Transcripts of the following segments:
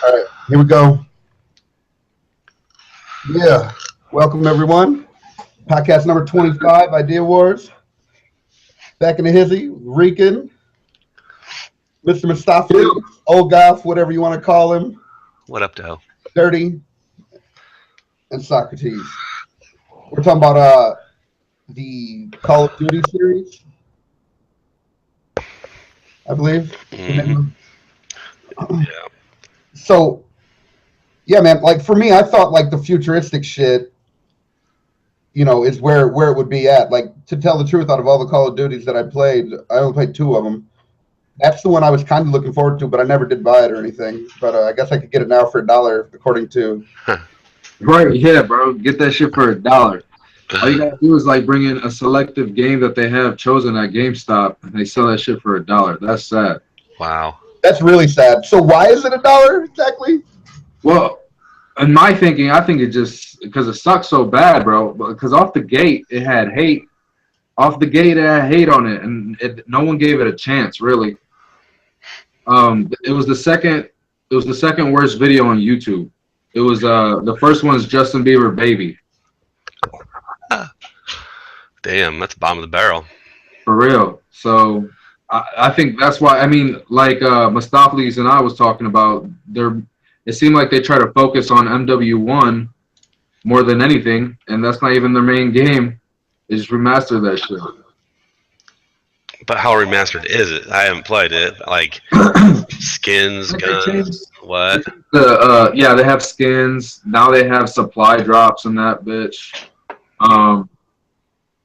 All right, here we go. Yeah, welcome everyone. Podcast number 25, IdeaWars. Back in the hizzy, Rican, Mr. Mestophelese, Old Goth, whatever you want to call him. What up, Doe? Dirty, and Socrates. We're talking about the Call of Duty series, I believe. Yeah. So, yeah, man. Like for me, I thought like the futuristic shit, is where it would be at. Like to tell the truth, out of all the Call of Duties that I played, I only played 2 of them. That's the one I was kind of looking forward to, but I never did buy it or anything. But I guess I could get it now for $1, according to. Right, yeah, bro. Get that shit for $1. All you gotta do is like bring in a selective game that they have chosen at GameStop, and they sell that shit for $1. That's sad. Wow. That's really sad. So why is it $1 exactly? Well, in my thinking, I think it just because it sucks so bad, bro. Because off the gate, it had hate. Off the gate, it had hate on it, and no one gave it a chance, really. It was the second worst video on YouTube. It was the first one is Justin Bieber Baby. Damn, that's the bottom of the barrel. For real. So I think that's why. I mean, like Mestophelese and I was talking about, it seemed like they try to focus on MW1 more than anything, and that's not even their main game. They just remastered that shit. But how remastered is it? I haven't played it. Like skins, guns, what? Yeah, they have skins. Now they have supply drops in that bitch.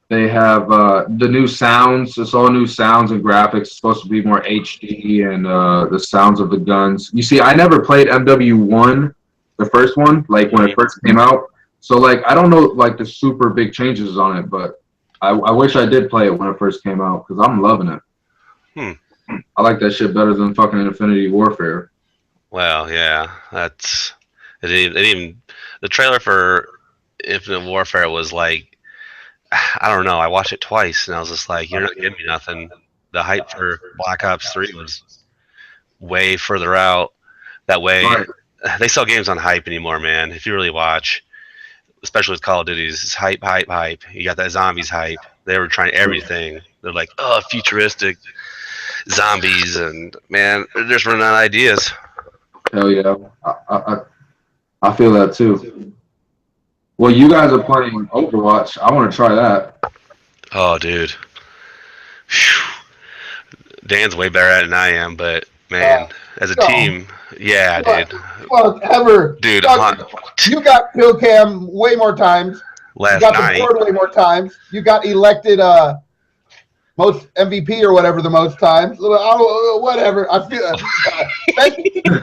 They have the new sounds. It's all new sounds and graphics. It's supposed to be more HD and the sounds of the guns. You see, I never played MW1, the first one, like when it first came out. So like I don't know like the super big changes on it, but I wish I did play it when it first came out because I'm loving it. I like that shit better than fucking Infinity Warfare. Well, yeah, that's it. Even the trailer for Infinite Warfare was like, I don't know. I watched it twice and I was just like, you're not giving me nothing. The hype for Black Ops 3 was way further out. That way, Right. They sell games on hype anymore, man. If you really watch, especially with Call of Duty, it's hype, hype, hype. You got that zombies hype. They were trying everything. They're like, oh, futuristic zombies, and man, they're just running out of ideas. Hell yeah, I feel that too. Well, you guys are playing Overwatch. I want to try that. Oh, dude. Whew. Dan's way better at it than I am, but man, as a team, yeah, dude. Whatever. Dude, you got kill cam way more times. last You got night. the board way more times. You got elected most MVP or whatever the most times. Whatever. I feel.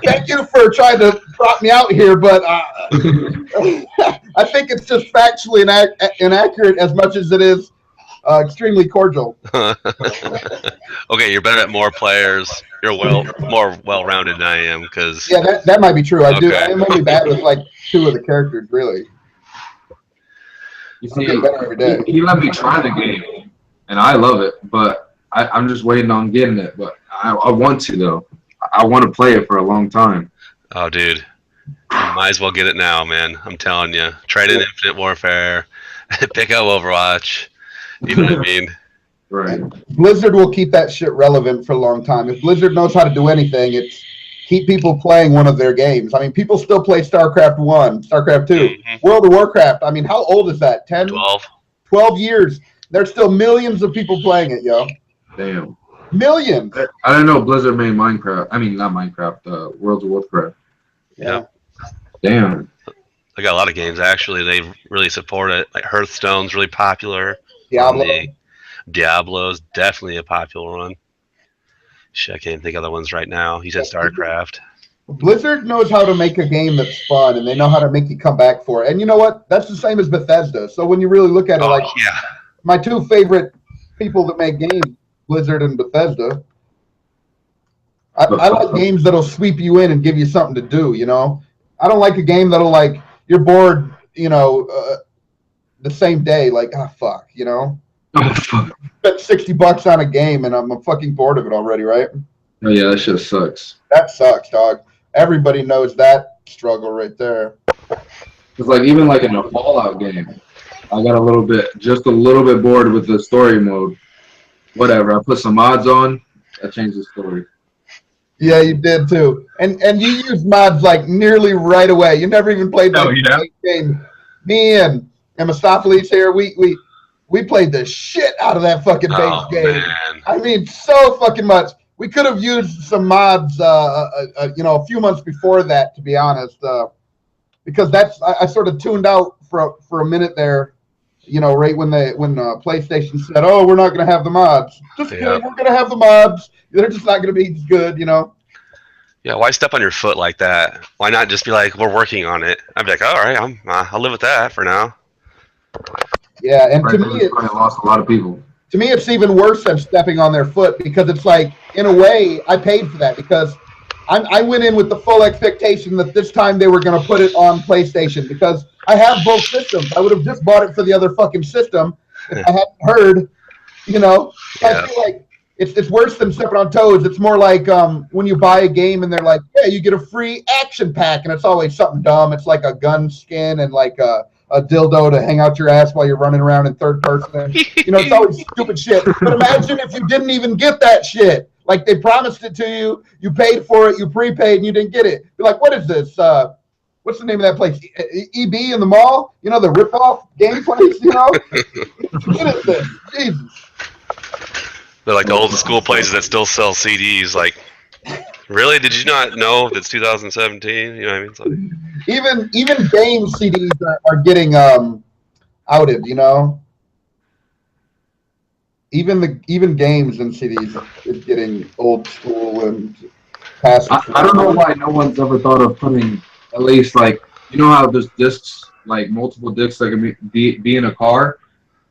Thank you for trying to prop me out here, but I think it's just factually inaccurate as much as it is extremely cordial. Okay, you're better at more players. You're more well-rounded than I am, because Yeah, that might be true. I do. Okay. I'm only bad with like 2 of the characters, really. You I'm see, getting better every day. he let me try the game, and I love it, but I'm just waiting on getting it. But I want to, though. I want to play it for a long time. oh, dude, you might as well get it now, man. I'm telling you. Trade in Infinite Warfare. Pick up Overwatch. You know what I mean? Right. Blizzard will keep that shit relevant for a long time. If Blizzard knows how to do anything, it's keep people playing one of their games. I mean, people still play StarCraft 1, StarCraft 2, World of Warcraft. I mean, how old is that? 10? 12 years. There's still millions of people playing it, yo. Damn. Millions. I don't know. Blizzard made Minecraft. I mean, not Minecraft. World of Warcraft. Yeah. Damn. They got a lot of games, actually. They really support it. Like Hearthstone's really popular. Diablo. Diablo's definitely a popular one. Shit, I can't think of other ones right now. You said StarCraft. Blizzard knows how to make a game that's fun, and they know how to make you come back for it. And you know what? That's the same as Bethesda. So when you really look at it, like yeah. my 2 favorite people that make games, Blizzard and Bethesda. I like games that'll sweep you in and give you something to do, you know? I don't like a game that'll, like, you're bored, the same day, like, fuck, you know? Oh, fuck. Spent $60 on a game, and I'm fucking bored of it already, right? Oh, yeah, that shit sucks. That sucks, dog. Everybody knows that struggle right there. It's like even like in a Fallout game, I got just a little bit bored with the story mode. Whatever, I put some mods on, I changed the story. Yeah, you did too. And you used mods like nearly right away. You never even played like the game. Me and Mestophelese here, we played the shit out of that fucking base game. Man. I mean, so fucking much. We could have used some mods, a few months before that, to be honest, because I sort of tuned out for a minute there. Right when PlayStation said, "Oh, we're not going to have the mods." Just kidding, we're going to have the mods. They're just not going to be good, Yeah, why step on your foot like that? Why not just be like, we're working on it? I'd be like, all right, I'll live with that for now. Yeah, and to me, lost a lot of people. To me, it's even worse than stepping on their foot because it's like, in a way, I paid for that because I went in with the full expectation that this time they were going to put it on PlayStation because I have both systems. I would have just bought it for the other fucking system if I hadn't heard, I feel like it's worse than stepping on toes. It's more like when you buy a game and they're like, yeah, you get a free action pack, and it's always something dumb. It's like a gun skin and like a dildo to hang out your ass while you're running around in third person. It's always stupid shit. But imagine if you didn't even get that shit. Like they promised it to you, you paid for it, you prepaid, and you didn't get it. You're like, what is this? What's the name of that place? EB in the mall? The rip-off game place, What is this? Jesus. They're like the old school places that still sell CDs. Like, really? Did you not know it's 2017? You know what I mean? It's like, even game CDs are getting outed. Even games and CDs is getting old school and past. I don't know why no one's ever thought of putting at least like how there's discs, like multiple discs that can be in a car.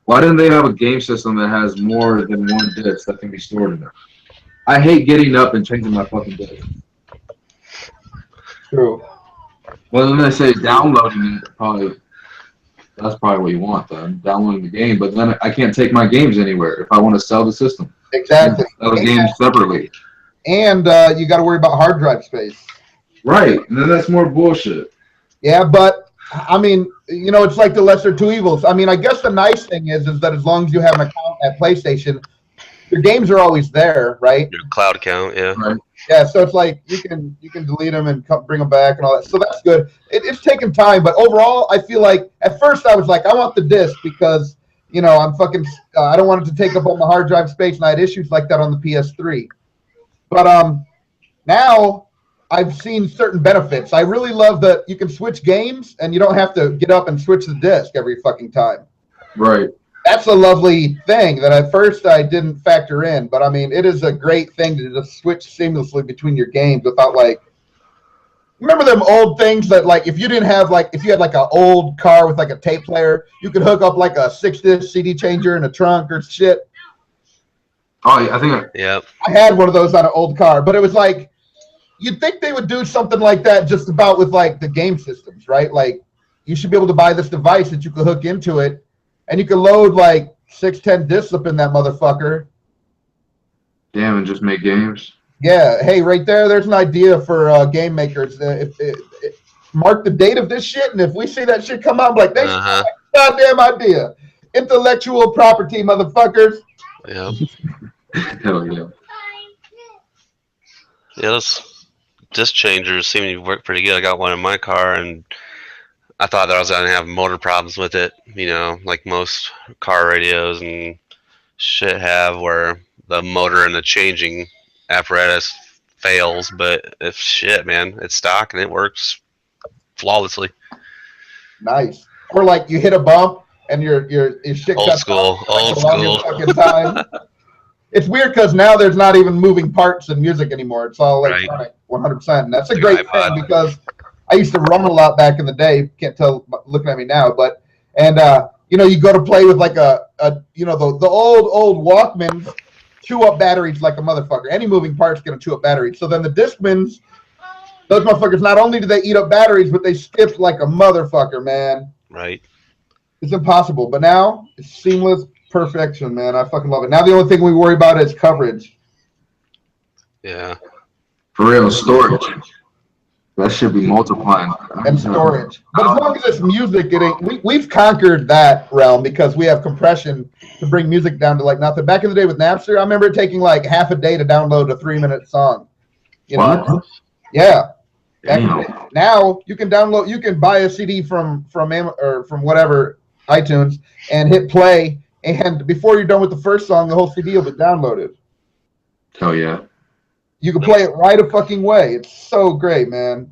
Why didn't they have a game system that has more than one disc that can be stored in there? I hate getting up and changing my fucking disc. True. Well, then they say downloading it, that's probably what you want, then, downloading the game. But then I can't take my games anywhere if I want to sell the system. Exactly. Sell the games separately. And you got to worry about hard drive space. Right. And then that's more bullshit. Yeah, but I mean, it's like the lesser two evils. I mean, I guess the nice thing is that as long as you have an account at PlayStation, your games are always there, right? Your cloud account, yeah. Right. Yeah, so it's like you can delete them and bring them back and all that. So that's good. It's taken time, but overall, I feel like at first I was like, I want the disc because I'm fucking. I don't want it to take up all my hard drive space, and I had issues like that on the PS3. But now I've seen certain benefits. I really love that you can switch games and you don't have to get up and switch the disc every fucking time. Right. That's a lovely thing that at first I didn't factor in, but I mean, it is a great thing to just switch seamlessly between your games without remember them old things that if you didn't have if you had an old car with a tape player, you could hook up a 6-disc CD changer in a trunk or shit. Oh, I think. Yeah. I had one of those on an old car, but it was you'd think they would do something like that just about with the game systems, right? Like you should be able to buy this device that you could hook into it and you can load 6-10 discs up in that motherfucker. Damn, and just make games. Yeah. Hey, right there's an idea for game makers. Mark the date of this shit, and if we see that shit come out, I'm like, they goddamn idea. Intellectual property, motherfuckers. Yeah. Hell yeah. Yeah, those disc changers seem to work pretty good. I got one in my car, and I thought that I was going to have motor problems with it, like most car radios and shit have, where the motor and the changing apparatus fails. But if shit, man, it's stock and it works flawlessly. Nice. Or you hit a bump and your shit old school. Fucking time. It's weird because now there's not even moving parts in music anymore. It's all electronic, 100%. And that's a great thing because I used to run a lot back in the day. Can't tell looking at me now, but you go to play with the old Walkmans chew up batteries like a motherfucker. Any moving part's gonna chew up batteries. So then the Discmans, those motherfuckers, not only do they eat up batteries, but they skip like a motherfucker, man. Right. It's impossible. But now it's seamless perfection, man. I fucking love it. Now the only thing we worry about is coverage. Yeah. For real, storage. That should be multiplying. and storage. But as long as it's music, it ain't. We've conquered that realm because we have compression to bring music down to like nothing. Back in the day with Napster, I remember it taking like half a day to download a 3-minute song. You know? What? Yeah. Damn. Now you can download. You can buy a CD from whatever iTunes and hit play, and before you're done with the first song, the whole CD will be downloaded. Hell yeah. You can play it right a fucking way. It's so great, man.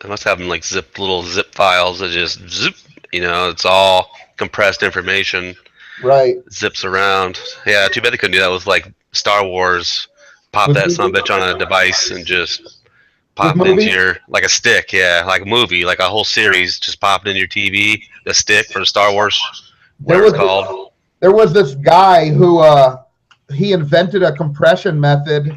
I must have them like little zip files that just zip. You know, it's all compressed information. Right. Zips around. Yeah, too bad they couldn't do that with like Star Wars. Pop that son of a bitch on a device and just pop it into your like a stick. Yeah, like a movie, like a whole series. Just pop it in your TV. The stick for Star Wars. Whatever it's called. There was this guy who he invented a compression method.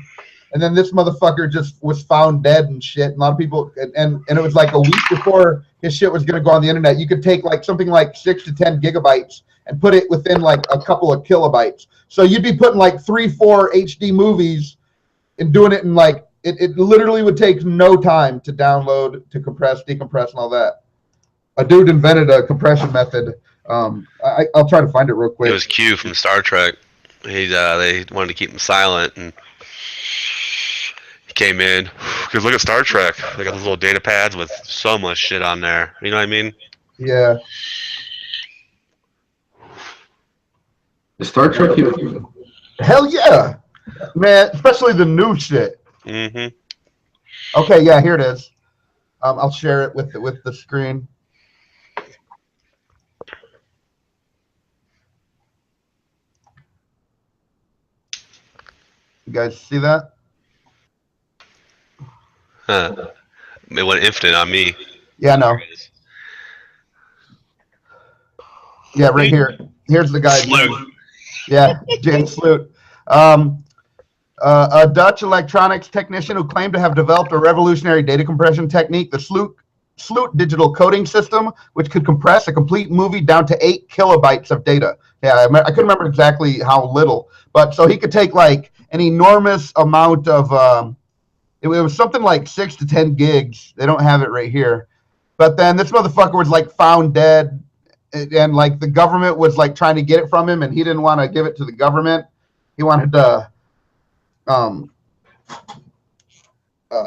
And then this motherfucker just was found dead and shit. And a lot of people, and it was like a week before his shit was going to go on the internet. You could take like something like 6 to 10 gigabytes and put it within like a couple of kilobytes. So you'd be putting like 3-4 HD movies and doing it in like, it literally would take no time to download, to compress, decompress, and all that. A dude invented a compression method. I'll try to find it real quick. It was Q from Star Trek. They wanted to keep him silent, and he came in. Because look at Star Trek. They got those little data pads with so much shit on there. You know what I mean? Yeah. Is Star Trek even? Hell yeah, man! Especially the new shit. Mm-hmm. Okay, yeah, here it is. I'll share it with the screen. You guys see that? Huh. It went infinite on me. Yeah, no. Yeah, right here. Here's the guy. Sloot. Yeah, James Sloot. A Dutch electronics technician who claimed to have developed a revolutionary data compression technique, the Sloot digital coding system, which could compress a complete movie down to 8 kilobytes of data. Yeah, I couldn't remember exactly how little, but so he could take like an enormous amount of, it was something like 6 to 10 gigs. They don't have it right here. But then this motherfucker was like found dead, and like the government was like trying to get it from him, and he didn't want to give it to the government. He wanted to,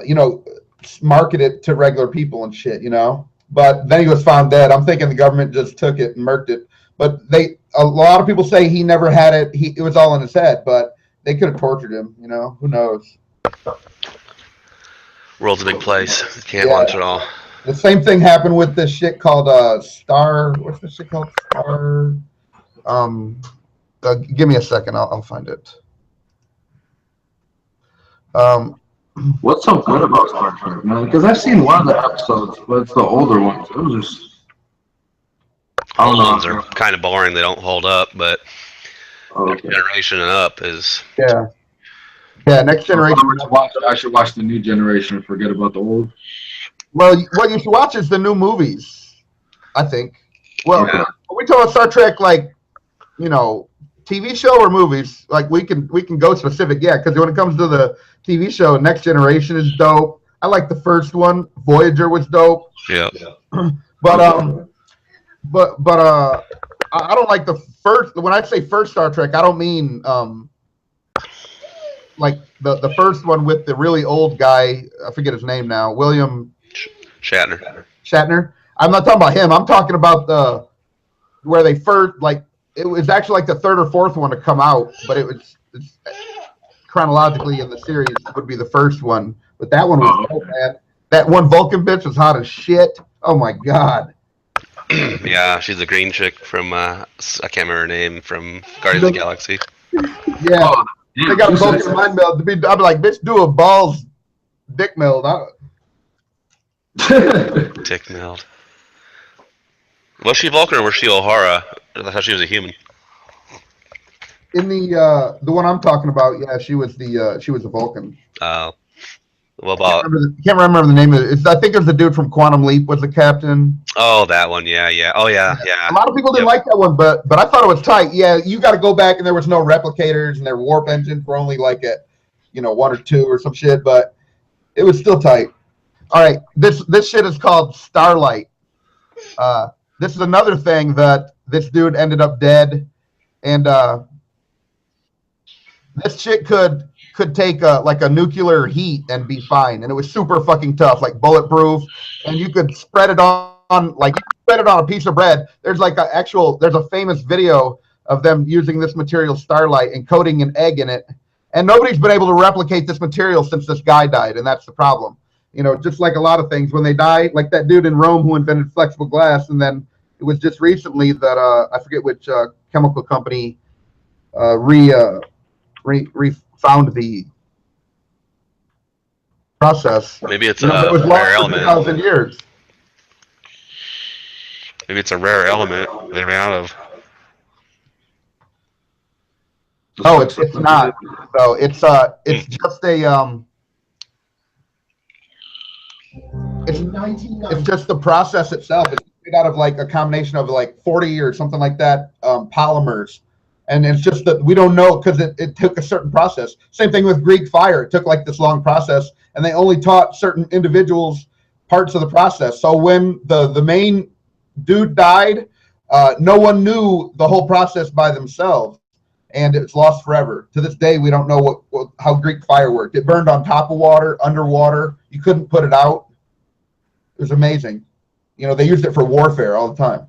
you know, market it to regular people and shit, you know. But then he was found dead. I'm thinking the government just took it and murked it. But a lot of people say he never had it. It was all in his head, but they could have tortured him, you know. Who knows? World's a big place. Can't watch it all. The same thing happened with this shit called Star. What's this shit called? Star. Give me a second. I'll find it. What's so good about Star Trek, man? Because I've seen one of the episodes, but it's the older ones. It was just. Old ones are kind of boring. They don't hold up, but Next Generation and up is. Yeah. Yeah, Next Generation. I should watch the new generation and forget about the old. Well, what you should watch is the new movies, I think. Well, we talk about Star Trek, like, you know, TV show or movies. Like we can go specific, yeah. Because when it comes to the TV show, Next Generation is dope. I like the first one. Voyager was dope. Yeah. But I don't like the first. When I say first Star Trek, I don't mean like the first one with the really old guy. I forget his name now. William Shatner. I'm not talking about him. I'm talking about where they first, like, it was actually like the third or fourth one to come out, but it's chronologically in the series would be the first one. But that one was dope, man. That one Vulcan bitch was hot as shit. Oh my god. Yeah, she's a green chick from I can't remember her name, from Guardians of the Galaxy. Yeah. They got a Vulcan mind meld to be. I'd be like, bitch, do a balls dick meld. Dick meld. Was she Vulcan or was she O'Hara? I thought she was a human. In the one I'm talking about, yeah, she was a Vulcan. Oh. What about? Can't remember the name of it. I think it was the dude from Quantum Leap was the captain. Oh, that one. Yeah. Oh, yeah. A lot of people didn't like that one, but I thought it was tight. Yeah, you got to go back, and there was no replicators, and their warp engines were only like at, 1 or 2 or some shit, but it was still tight. All right, this shit is called Starlight. This is another thing that this dude ended up dead, and this shit could take like a nuclear heat and be fine, and it was super fucking tough, like bulletproof, and you could spread it on like spread it on a piece of bread. There's like there's a famous video of them using this material Starlight and coating an egg in it, and nobody's been able to replicate this material since this guy died, and that's the problem. You know, just like a lot of things, when they die, like that dude in Rome who invented flexible glass, and then it was just recently that I forget which chemical company refound the process. Maybe it's it was a lost rare for element. 2,000 years. Maybe it's a rare element they ran out of. No, it's not. So it's just a it's just the process itself. It's made out of like a combination of like 40 or something like that polymers, and it's just that we don't know because it took a certain process. Same thing with Greek fire. It took like this long process, and they only taught certain individuals parts of the process. So when the main dude died, no one knew the whole process by themselves, and it's lost forever. To this day, we don't know how Greek fire worked. It burned on top of water, underwater. You couldn't put it out. It was amazing. You know, they used it for warfare all the time.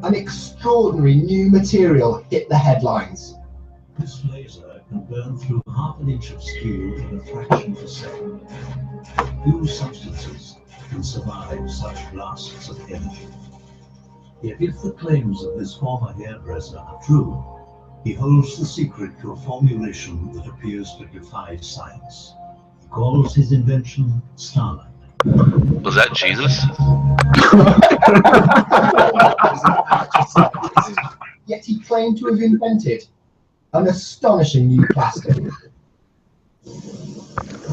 An extraordinary new material hit the headlines. This laser can burn through half an inch of steel in a fraction of a second. Few substances can survive such blasts of energy. Yet if the claims of this former hairdresser are true, he holds the secret to a formulation that appears to defy science. He calls his invention Starlight. Was that Jesus? Yet he claimed to have invented an astonishing new plastic.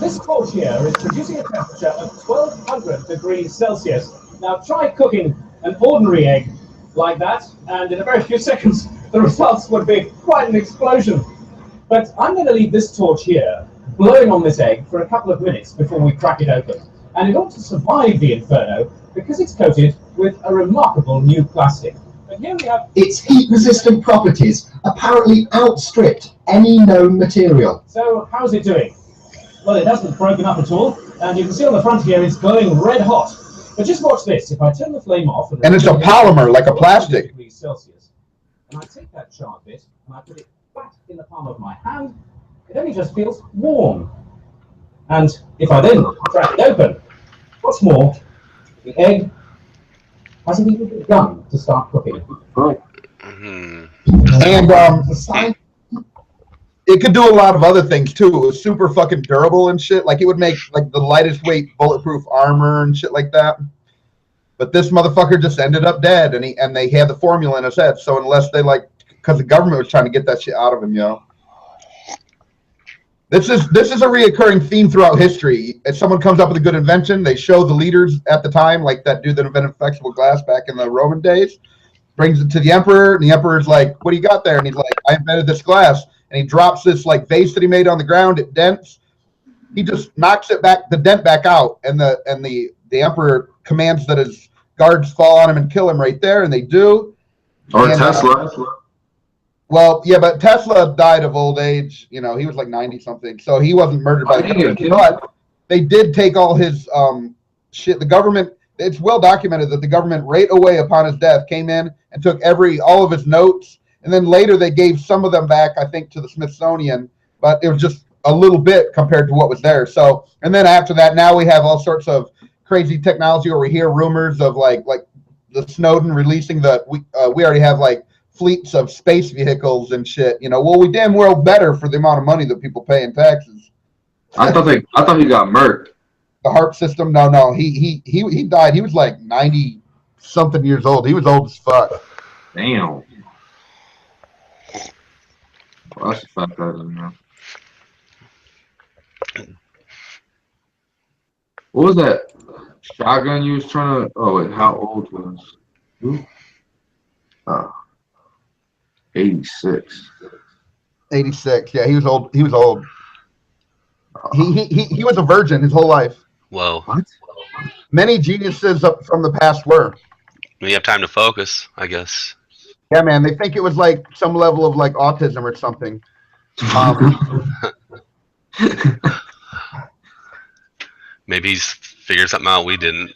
This torch here is producing a temperature of 1200 degrees Celsius. Now try cooking an ordinary egg like that, and in a very few seconds the results would be quite an explosion. But I'm going to leave this torch here, blowing on this egg for a couple of minutes before we crack it open. And it ought to survive the inferno because it's coated with a remarkable new plastic. And here we have its heat-resistant properties apparently outstripped any known material. So how's it doing? Well, it hasn't broken up at all, and you can see on the front here it's glowing red hot. But just watch this. If I turn the flame off, And it's a polymer, like a plastic. Degrees Celsius, and I take that charred bit and I put it flat in the palm of my hand, it only just feels warm. And if I then crack it open, what's more, the egg hasn't even begun to start cooking. And it could do a lot of other things too. It was super fucking durable and shit. Like it would make like the lightest weight bulletproof armor and shit like that. But this motherfucker just ended up dead, and they had the formula in his head. So unless they because the government was trying to get that shit out of him, This is a reoccurring theme throughout history. If someone comes up with a good invention, they show the leaders at the time, like that dude that invented flexible glass back in the Roman days, brings it to the emperor, and the emperor's like, "What do you got there?" And he's like, "I invented this glass." And he drops this like vase that he made on the ground. It dents. He just knocks it back, the dent back out, and the emperor commands that his guards fall on him and kill him right there, and they do. Or Tesla. Well, yeah, but Tesla died of old age. You know, he was like 90 something, so he wasn't murdered by the government. But they did take all his shit. The government, it's well documented that the government right away upon his death came in and took all of his notes, and then later they gave some of them back, I think, to the Smithsonian, but it was just a little bit compared to what was there. So, and then after that, now we have all sorts of crazy technology where we hear rumors of like the Snowden releasing we already have like fleets of space vehicles and shit. You know, well, we damn well better for the amount of money that people pay in taxes. I thought he got murked. The HARP system? No, he died. He was like 90 something years old. He was old as fuck. Damn. Well, that's a fact I didn't know. What was that shotgun you was trying to? Oh wait, how old was? Who? 86. 86. Yeah, he was old. He was old. He was a virgin his whole life. Whoa. What? Many geniuses up from the past were. When you have time to focus, I guess. Yeah, man. They think it was like some level of like autism or something. Maybe he's figured something out we didn't.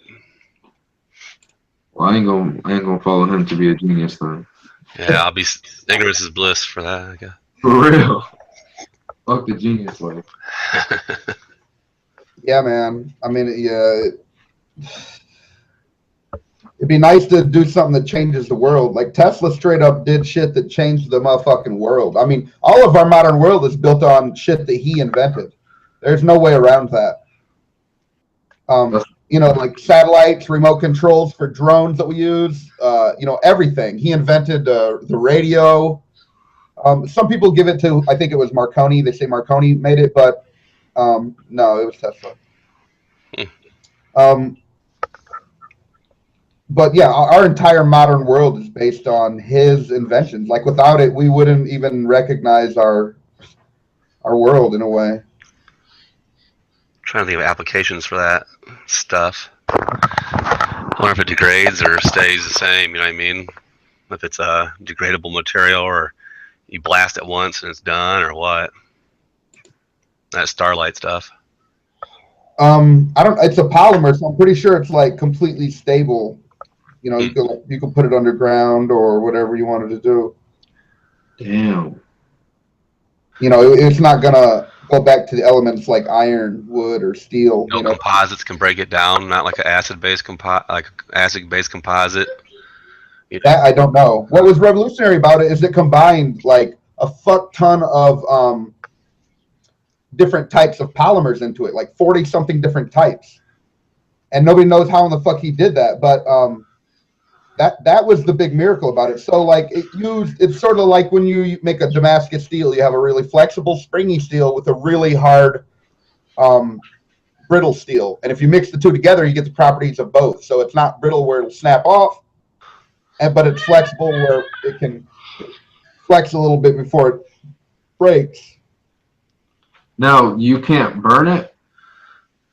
Well, I ain't gonna follow him to be a genius then. Yeah, I'll be ignorance is bliss for that, I guess. For real. Fuck the genius life. Yeah, man. I mean, yeah. It'd be nice to do something that changes the world. Like Tesla straight up did shit that changed the motherfucking world. I mean, all of our modern world is built on shit that he invented. There's no way around that. You know, like satellites, remote controls for drones that we use, you know, everything. He invented the radio. Some people give it to, I think it was Marconi. They say Marconi made it, but no, it was Tesla. But yeah, our entire modern world is based on his inventions. Like without it, we wouldn't even recognize our world in a way. Trying to think of applications for that stuff. I wonder if it degrades or stays the same, you know what I mean? If it's a degradable material or you blast it once and it's done or what. That starlight stuff. It's a polymer, so I'm pretty sure it's like completely stable. You know, you could put it underground or whatever you wanted to do. Damn. You know, it's not gonna go back to the elements like iron, wood, or steel. No composites can break it down, not like an acid-based composite. That I don't know. What was revolutionary about it is it combined like a fuck ton of different types of polymers into it, like 40-something different types. And nobody knows how in the fuck he did that, but that was the big miracle about it. So like it's sort of like when you make a Damascus steel, you have a really flexible, springy steel with a really hard, brittle steel. And if you mix the two together, you get the properties of both. So it's not brittle where it'll snap off, but it's flexible where it can flex a little bit before it breaks. Now, you can't burn it?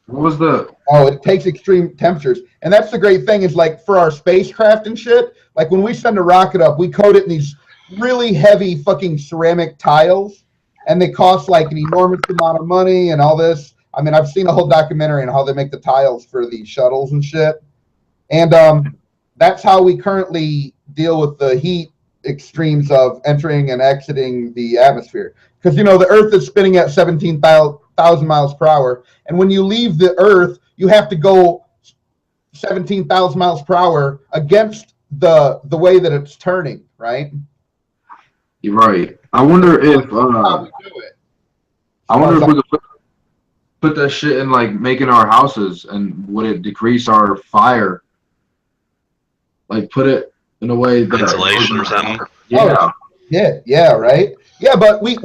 What was the... Oh, it takes extreme temperatures. And that's the great thing is like for our spacecraft and shit, like when we send a rocket up, we coat it in these really heavy fucking ceramic tiles. And they cost like an enormous amount of money and all this. I mean, I've seen a whole documentary on how they make the tiles for the shuttles and shit. And that's how we currently deal with the heat extremes of entering and exiting the atmosphere. Because, you know, the Earth is spinning at 17,000 miles per hour. And when you leave the Earth, you have to go 17,000 miles per hour against the way that it's turning, right? You're right. I wonder if we could put that shit in like making our houses, and would it decrease our fire? Like put it in a way that insulation or something. Yeah. Yeah, right. Yeah, but we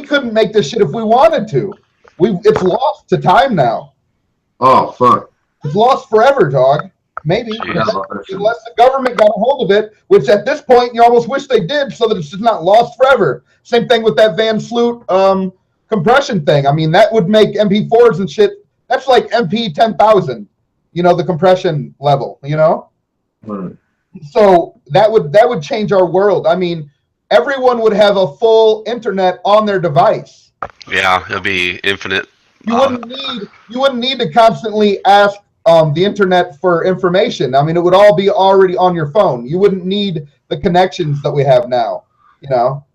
couldn't make this shit if we wanted to. It's lost to time now. Oh fuck. It's lost forever, dog. Maybe unless the government got a hold of it, which at this point you almost wish they did, so that it's just not lost forever. Same thing with that Van Sloot compression thing. I mean, that would make MP4s and shit. That's like MP 10,000. You know, the compression level. You know. Right. So that would change our world. I mean, everyone would have a full internet on their device. Yeah, it'll be infinite. You wouldn't need to constantly ask the internet for information. I mean, it would all be already on your phone. You wouldn't need the connections that we have now. You know.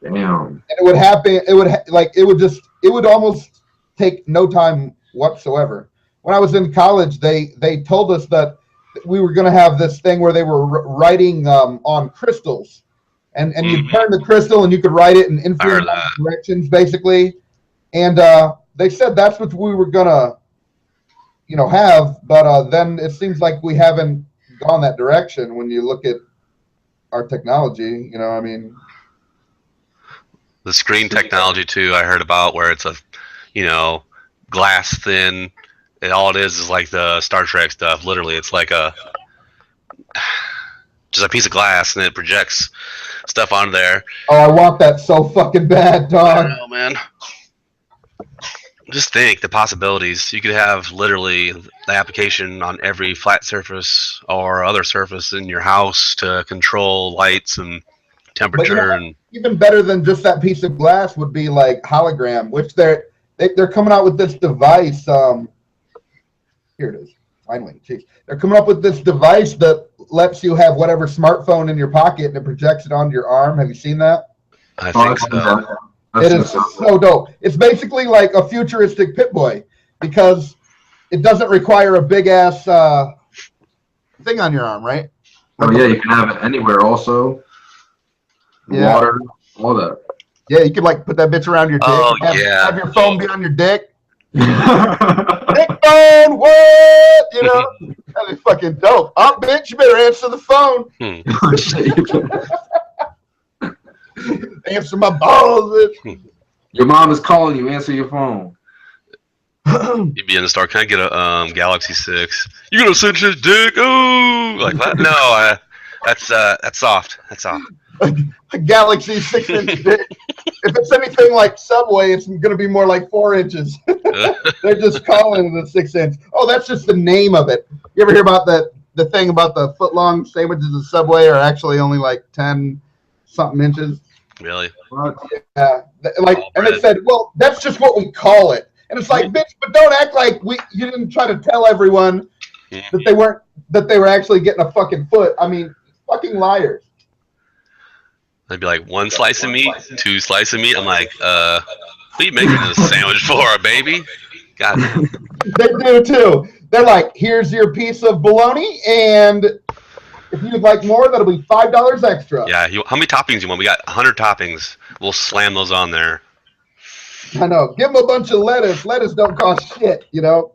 Damn. And it would happen. It would almost take no time whatsoever. When I was in college, they told us that we were going to have this thing where they were writing on crystals, and you turn the crystal and you could write it in infinite directions, basically. And they said that's what we were going to, you know, have. But then it seems like we haven't gone that direction when you look at our technology. You know, I mean, the screen technology too. I heard about where it's a, you know, glass thin. And all it is like the Star Trek stuff. Literally, it's like just a piece of glass, and it projects stuff on there. Oh, I want that so fucking bad, dog. I know, man. Just think the possibilities. You could have literally the application on every flat surface or other surface in your house to control lights and temperature. And even better than just that piece of glass would be like hologram, which they're coming out with this device. Here it is. Finally, jeez. They're coming up with this device that lets you have whatever smartphone in your pocket and it projects it onto your arm. Have you seen that? I think so. It is so dope. It's basically like a futuristic Pip-Boy because it doesn't require a big ass thing on your arm, right? Oh yeah, you can have it anywhere. Also, Yeah. water, all that. Yeah, you can like put that bitch around your dick. Oh, Have your phone be on your dick. Oh, Dick phone, what? You know, that is fucking dope. Oh, bitch, you better answer the phone. Answer my balls, bitch. Your mom is calling you. Answer your phone. You'd be in the store. Can I get a Galaxy 6? You gonna cinch his dick? Ooh, like what? No, that's soft. That's soft. A Galaxy 6-inch dick. If it's anything like Subway, it's gonna be more like 4 inches. They're just calling it a 6-inch. Oh, that's just the name of it. You ever hear about the thing about the foot-long sandwiches at Subway are actually only like 10-something inches? Really? Yeah. And they said, well, that's just what we call it. And it's like, bitch, but don't act like you didn't try to tell everyone that they were actually getting a fucking foot. I mean, fucking liars. They'd be like 1 slice of meat, 2 slices of meat. I'm like, what are you making this sandwich for, baby? God. They do too. They're like, here's your piece of bologna, and if you'd like more, that'll be $5 extra. Yeah. How many toppings you want? We got 100 toppings. We'll slam those on there. I know. Give them a bunch of lettuce. Lettuce don't cost shit, you know?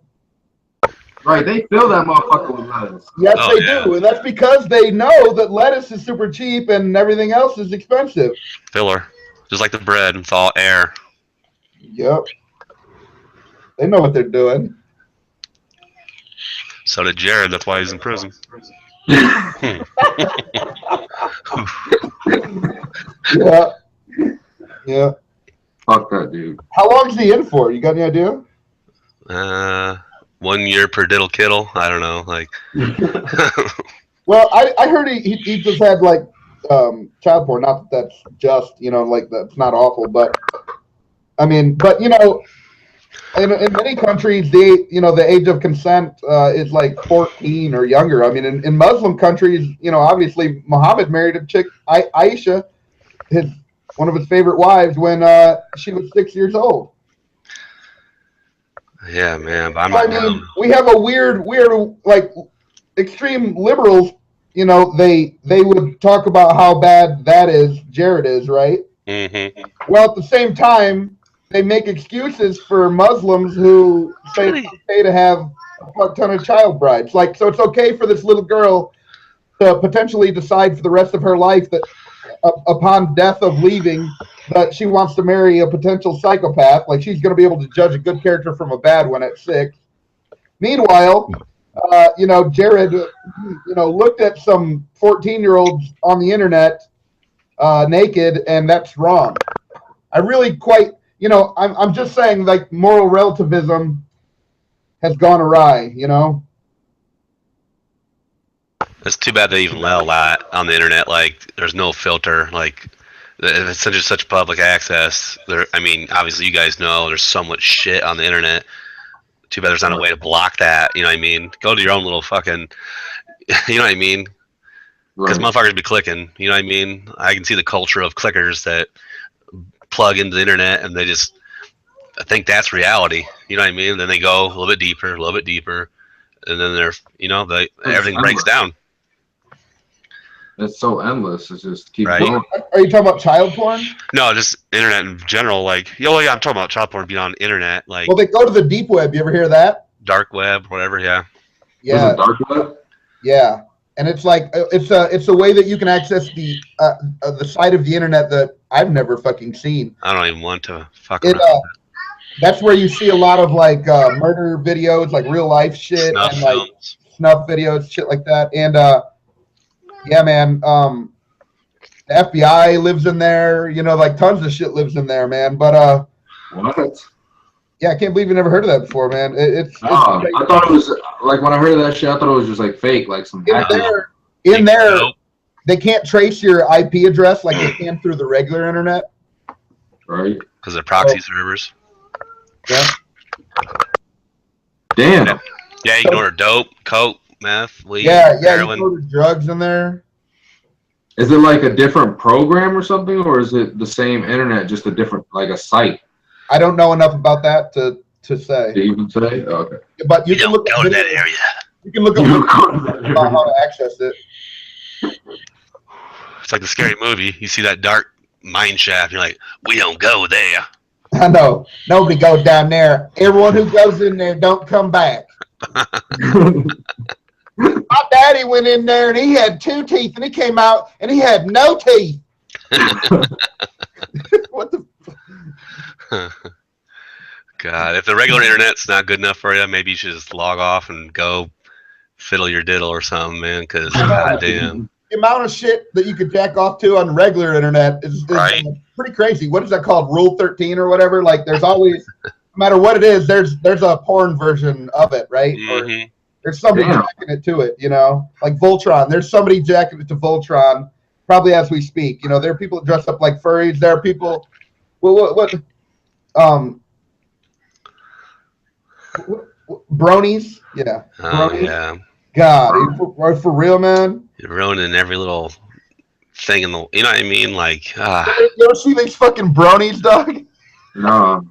Right, they fill that motherfucker with lettuce. Yes, they do. And that's because they know that lettuce is super cheap and everything else is expensive. Filler. Just like the bread. It's all air. Yep. They know what they're doing. So did Jared. That's why he's in prison. Yeah. Yeah. Fuck that dude. How long is he in for? You got any idea? 1 year per diddle kiddle. I don't know. Like. Well, I heard he just had like child porn. Not that that's just, you know, like that's not awful, but I mean, but you know, in many countries, the age of consent is like 14 or younger. I mean, in Muslim countries, you know, obviously Muhammad married a chick, Aisha, one of his favorite wives, when she was 6 years old. Yeah, man. But I'm not. I mean, we have a weird, like extreme liberals. You know, they would talk about how bad Jared is, right? Mm-hmm. Well, at the same time, they make excuses for Muslims who say it's okay to have a fuck ton of child brides. Like, so it's okay for this little girl to potentially decide for the rest of her life that upon death of leaving that she wants to marry a potential psychopath. Like, she's going to be able to judge a good character from a bad one at 6. Meanwhile, you know, Jared, you know, looked at some 14-year-olds on the internet naked, and that's wrong. I really quite, you know, I'm just saying, like, moral relativism has gone awry, you know? It's too bad they even allow that on the internet. Like, there's no filter. Like, if it's such public access, I mean, obviously you guys know there's so much shit on the internet. Too bad there's not a way to block that. You know what I mean? Go to your own little fucking, you know what I mean? Because motherfuckers be clicking. You know what I mean? I can see the culture of clickers that plug into the internet and they just think that's reality. You know what I mean? Then they go a little bit deeper, and then they're, you know, everything breaks down. It's so endless. It's just keep Right. going. Are you talking about child porn? No, just internet in general. Like, oh yeah, I'm talking about child porn being on internet, like Well, they go to the deep web. You ever hear that? dark web, whatever. Yeah. Yeah. Dark web? Yeah. And it's like it's a way that you can access the side of the internet that I've never fucking seen. I don't even want to fuck It around. that's where you see a lot of like murder videos, like real life shit, Snuff and like films. snuff videos, shit like that. And yeah, man, the FBI lives in there. You know, like tons of shit lives in there, man. But What? Yeah, I can't believe you never heard of that before, man. It's I thought it was like when I heard of that shit, I thought it was just like fake, like some hacker. in there. They can't trace your IP address like they can through the regular internet. Right. Because they're proxy servers. Yeah. Damn. Yeah, you can order dope, coke, meth, weed, heroin. You order drugs in there. Is it like a different program or something, or is it the same internet, just a different, like a site? I don't know enough about that to say. Do you even say? Oh, okay. But you can look go to that area. You can look up about how to access it. It's like the scary movie. You see that dark mine shaft, you're like, we don't go there. I know. Nobody goes down there. Everyone who goes in there don't come back. My daddy went in there and he had 2 teeth and he came out and he had no teeth. What the God, if the regular internet's not good enough for you, maybe you should just log off and go fiddle your diddle or something, man, because goddamn. The amount of shit that you could jack off to on regular internet is pretty crazy. What is that called? Rule 13 or whatever? Like there's always, no matter what it is, there's a porn version of it, right? Mm-hmm. Or there's somebody jacking it to it, you know? Like Voltron. There's somebody jacking it to Voltron probably as we speak. You know, there are people dressed up like furries. There are people, bronies? Yeah. Oh, bronies. yeah. God, for real, man. You're ruining every little thing in the, you know what I mean? Like, You ever see these fucking bronies, dog? No.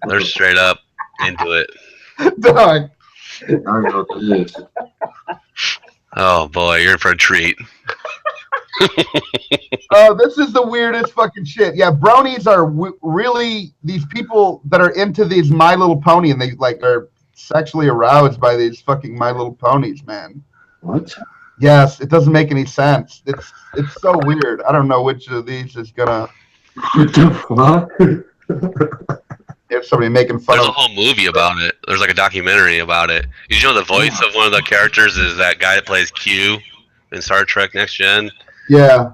they're straight up into it. Dog. I don't know what that is. Oh boy, you're in for a treat. Oh, this is the weirdest fucking shit. Yeah, bronies are really these people that are into these My Little Pony, and they like are sexually aroused by these fucking My Little Ponies, man. What? Yes, it doesn't make any sense. It's so weird. I don't know which of these is gonna. What the fuck? If somebody making fun There's of. a whole movie about it. There's like a documentary about it. Did you know the voice of one of the characters is that guy that plays Q in Star Trek Next Gen? Yeah.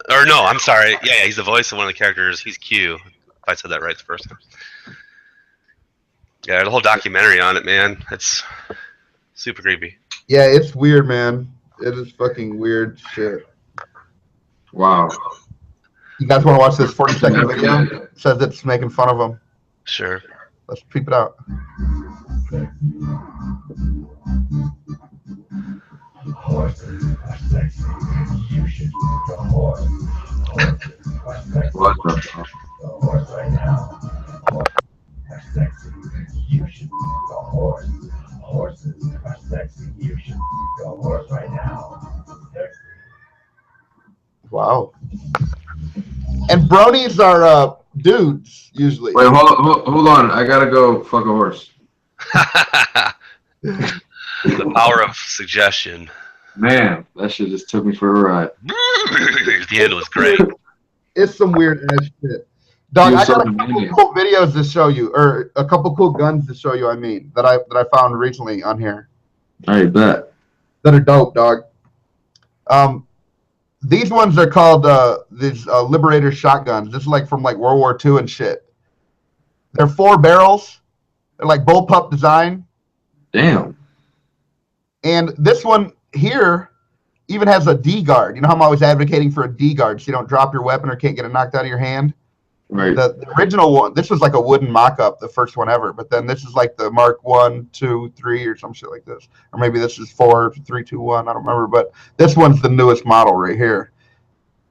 Or no, I'm sorry. Yeah, he's the voice of one of the characters. He's Q. If I said that right the first time. Yeah, there's a whole documentary on it, man. It's super creepy. Yeah, it's weird, man. It is fucking weird shit. Wow. You guys want to watch this 40-second video? It says it's making fun of them. Sure. Let's peep it out. What the fuck? Wow. And bronies are dudes usually. Wait, hold on. I gotta go fuck a horse. The power of suggestion. Man, that shit just took me for a ride. The end was great. It's some weird ass shit. Dog, Do I got a something couple idiot. cool videos to show you, or a couple cool guns to show you. I mean, that I found recently on here All right, bet. that are dope, dog. These ones are called these Liberator shotguns. This is like from like World War II and shit. They're 4 barrels. They're like bullpup design. Damn. And this one here even has a D guard. You know how I'm always advocating for a D guard so you don't drop your weapon or can't get it knocked out of your hand? Right. The original one, this was like a wooden mock-up, the first one ever. But then this is like the Mark 1, 2, 3 or some shit like this. Or maybe this is 4, 3, 2, 1. I don't remember. But this one's the newest model right here.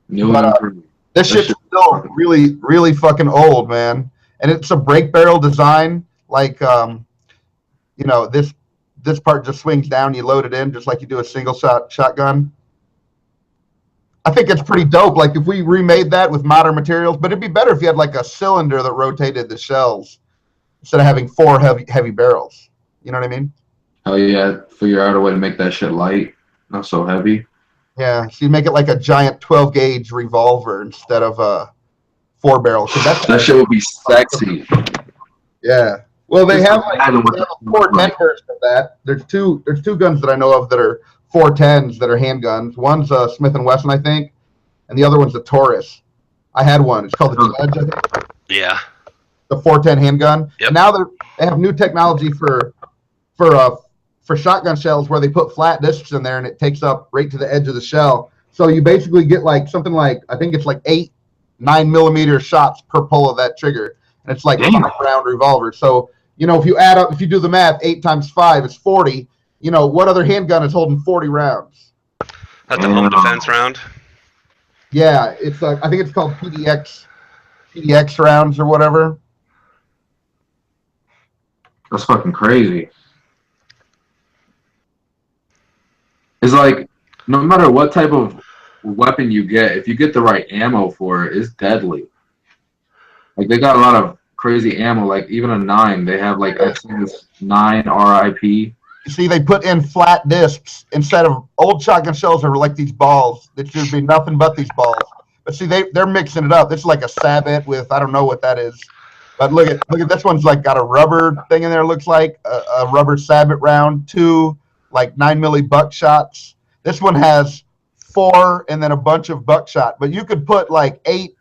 This shit's still really, really fucking old, man. And it's a break barrel design. Like, you know, this part just swings down. You load it in just like you do a single shotgun. I think it's pretty dope. Like if we remade that with modern materials, but it'd be better if you had like a cylinder that rotated the shells instead of having 4 heavy barrels. You know what I mean? Hell yeah! Figure out a way to make that shit light, not so heavy. Yeah, so you make it like a giant 12 gauge revolver instead of a 4 barrel. That shit would be sexy. Yeah. Well, they have like Imagine what they have a 410 version of that. There's two guns that I know of that are 410s that are handguns. One's a Smith & Wesson, I think, and the other one's a Taurus. I had one. It's called the Judge, I think. Yeah. the 410 handgun. Yep. And now they have new technology for shotgun shells where they put flat discs in there and it takes up right to the edge of the shell. So you basically get like something like, I think it's like 8 9mm shots per pull of that trigger, and it's like a 5-round revolver. So if you add up, if you do the math, 8 times 5 is 40. What other handgun is holding 40 rounds? That's a home defense round. Yeah, it's I think it's called PDX rounds or whatever. That's fucking crazy. It's like no matter what type of weapon you get, if you get the right ammo for it, it's deadly. Like they got a lot of crazy ammo. Like even a 9, they have like I've seen this 9 RIP. You see, they put in flat discs instead of old shotgun shells are like these balls. That should be nothing but these balls. But see, they're mixing it up. This is like a sabot with I don't know what that is. But look at this one's like got a rubber thing in there. Looks like a rubber sabot round, 2 like 9mm buckshots. This one has 4 and then a bunch of buckshot. But you could put like 8,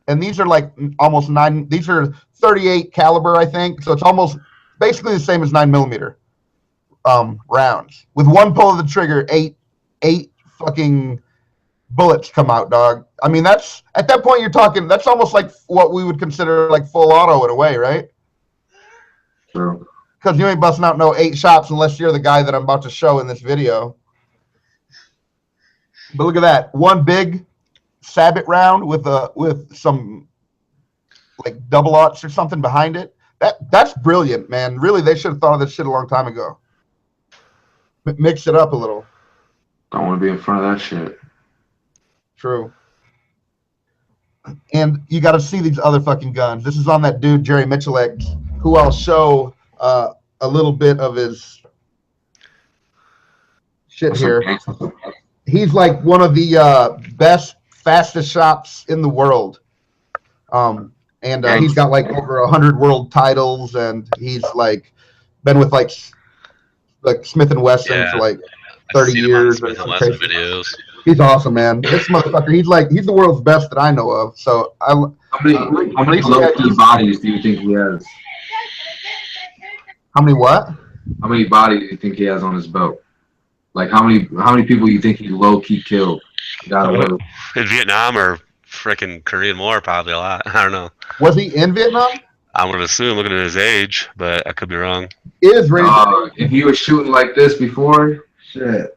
and these are like almost 9. These are 38 caliber, I think. So it's almost basically the same as 9mm rounds. With one pull of the trigger, 8 fucking bullets come out, dog. I mean, that's at that point you're talking. That's almost like what we would consider like full auto in a way, right? True. Because you ain't busting out no 8 shots unless you're the guy that I'm about to show in this video. But look at that, one big sabot round with some like double aughts or something behind it. That's brilliant, man. Really, they should have thought of this shit a long time ago. Mix it up a little. Don't want to be in front of that shit. True. And you got to see these other fucking guns. This is on that dude Jerry Michalek, who I'll show a little bit of his shit here. He's like one of the best, fastest shots in the world. And he's got like over 100 world titles, and he's like been with like Smith and Wesson for like 30 years. Smith and Wesson videos. He's awesome, man. This motherfucker, he's the world's best that I know of. So how many low-key bodies do you think he has? How many what? How many bodies do you think he has on his belt? Like how many people you think he low-key killed? In Vietnam or frickin' Korean War, probably a lot. I don't know. Was he in Vietnam? I'm gonna assume, looking at his age, but I could be wrong. Is raised if he was shooting like this before, shit.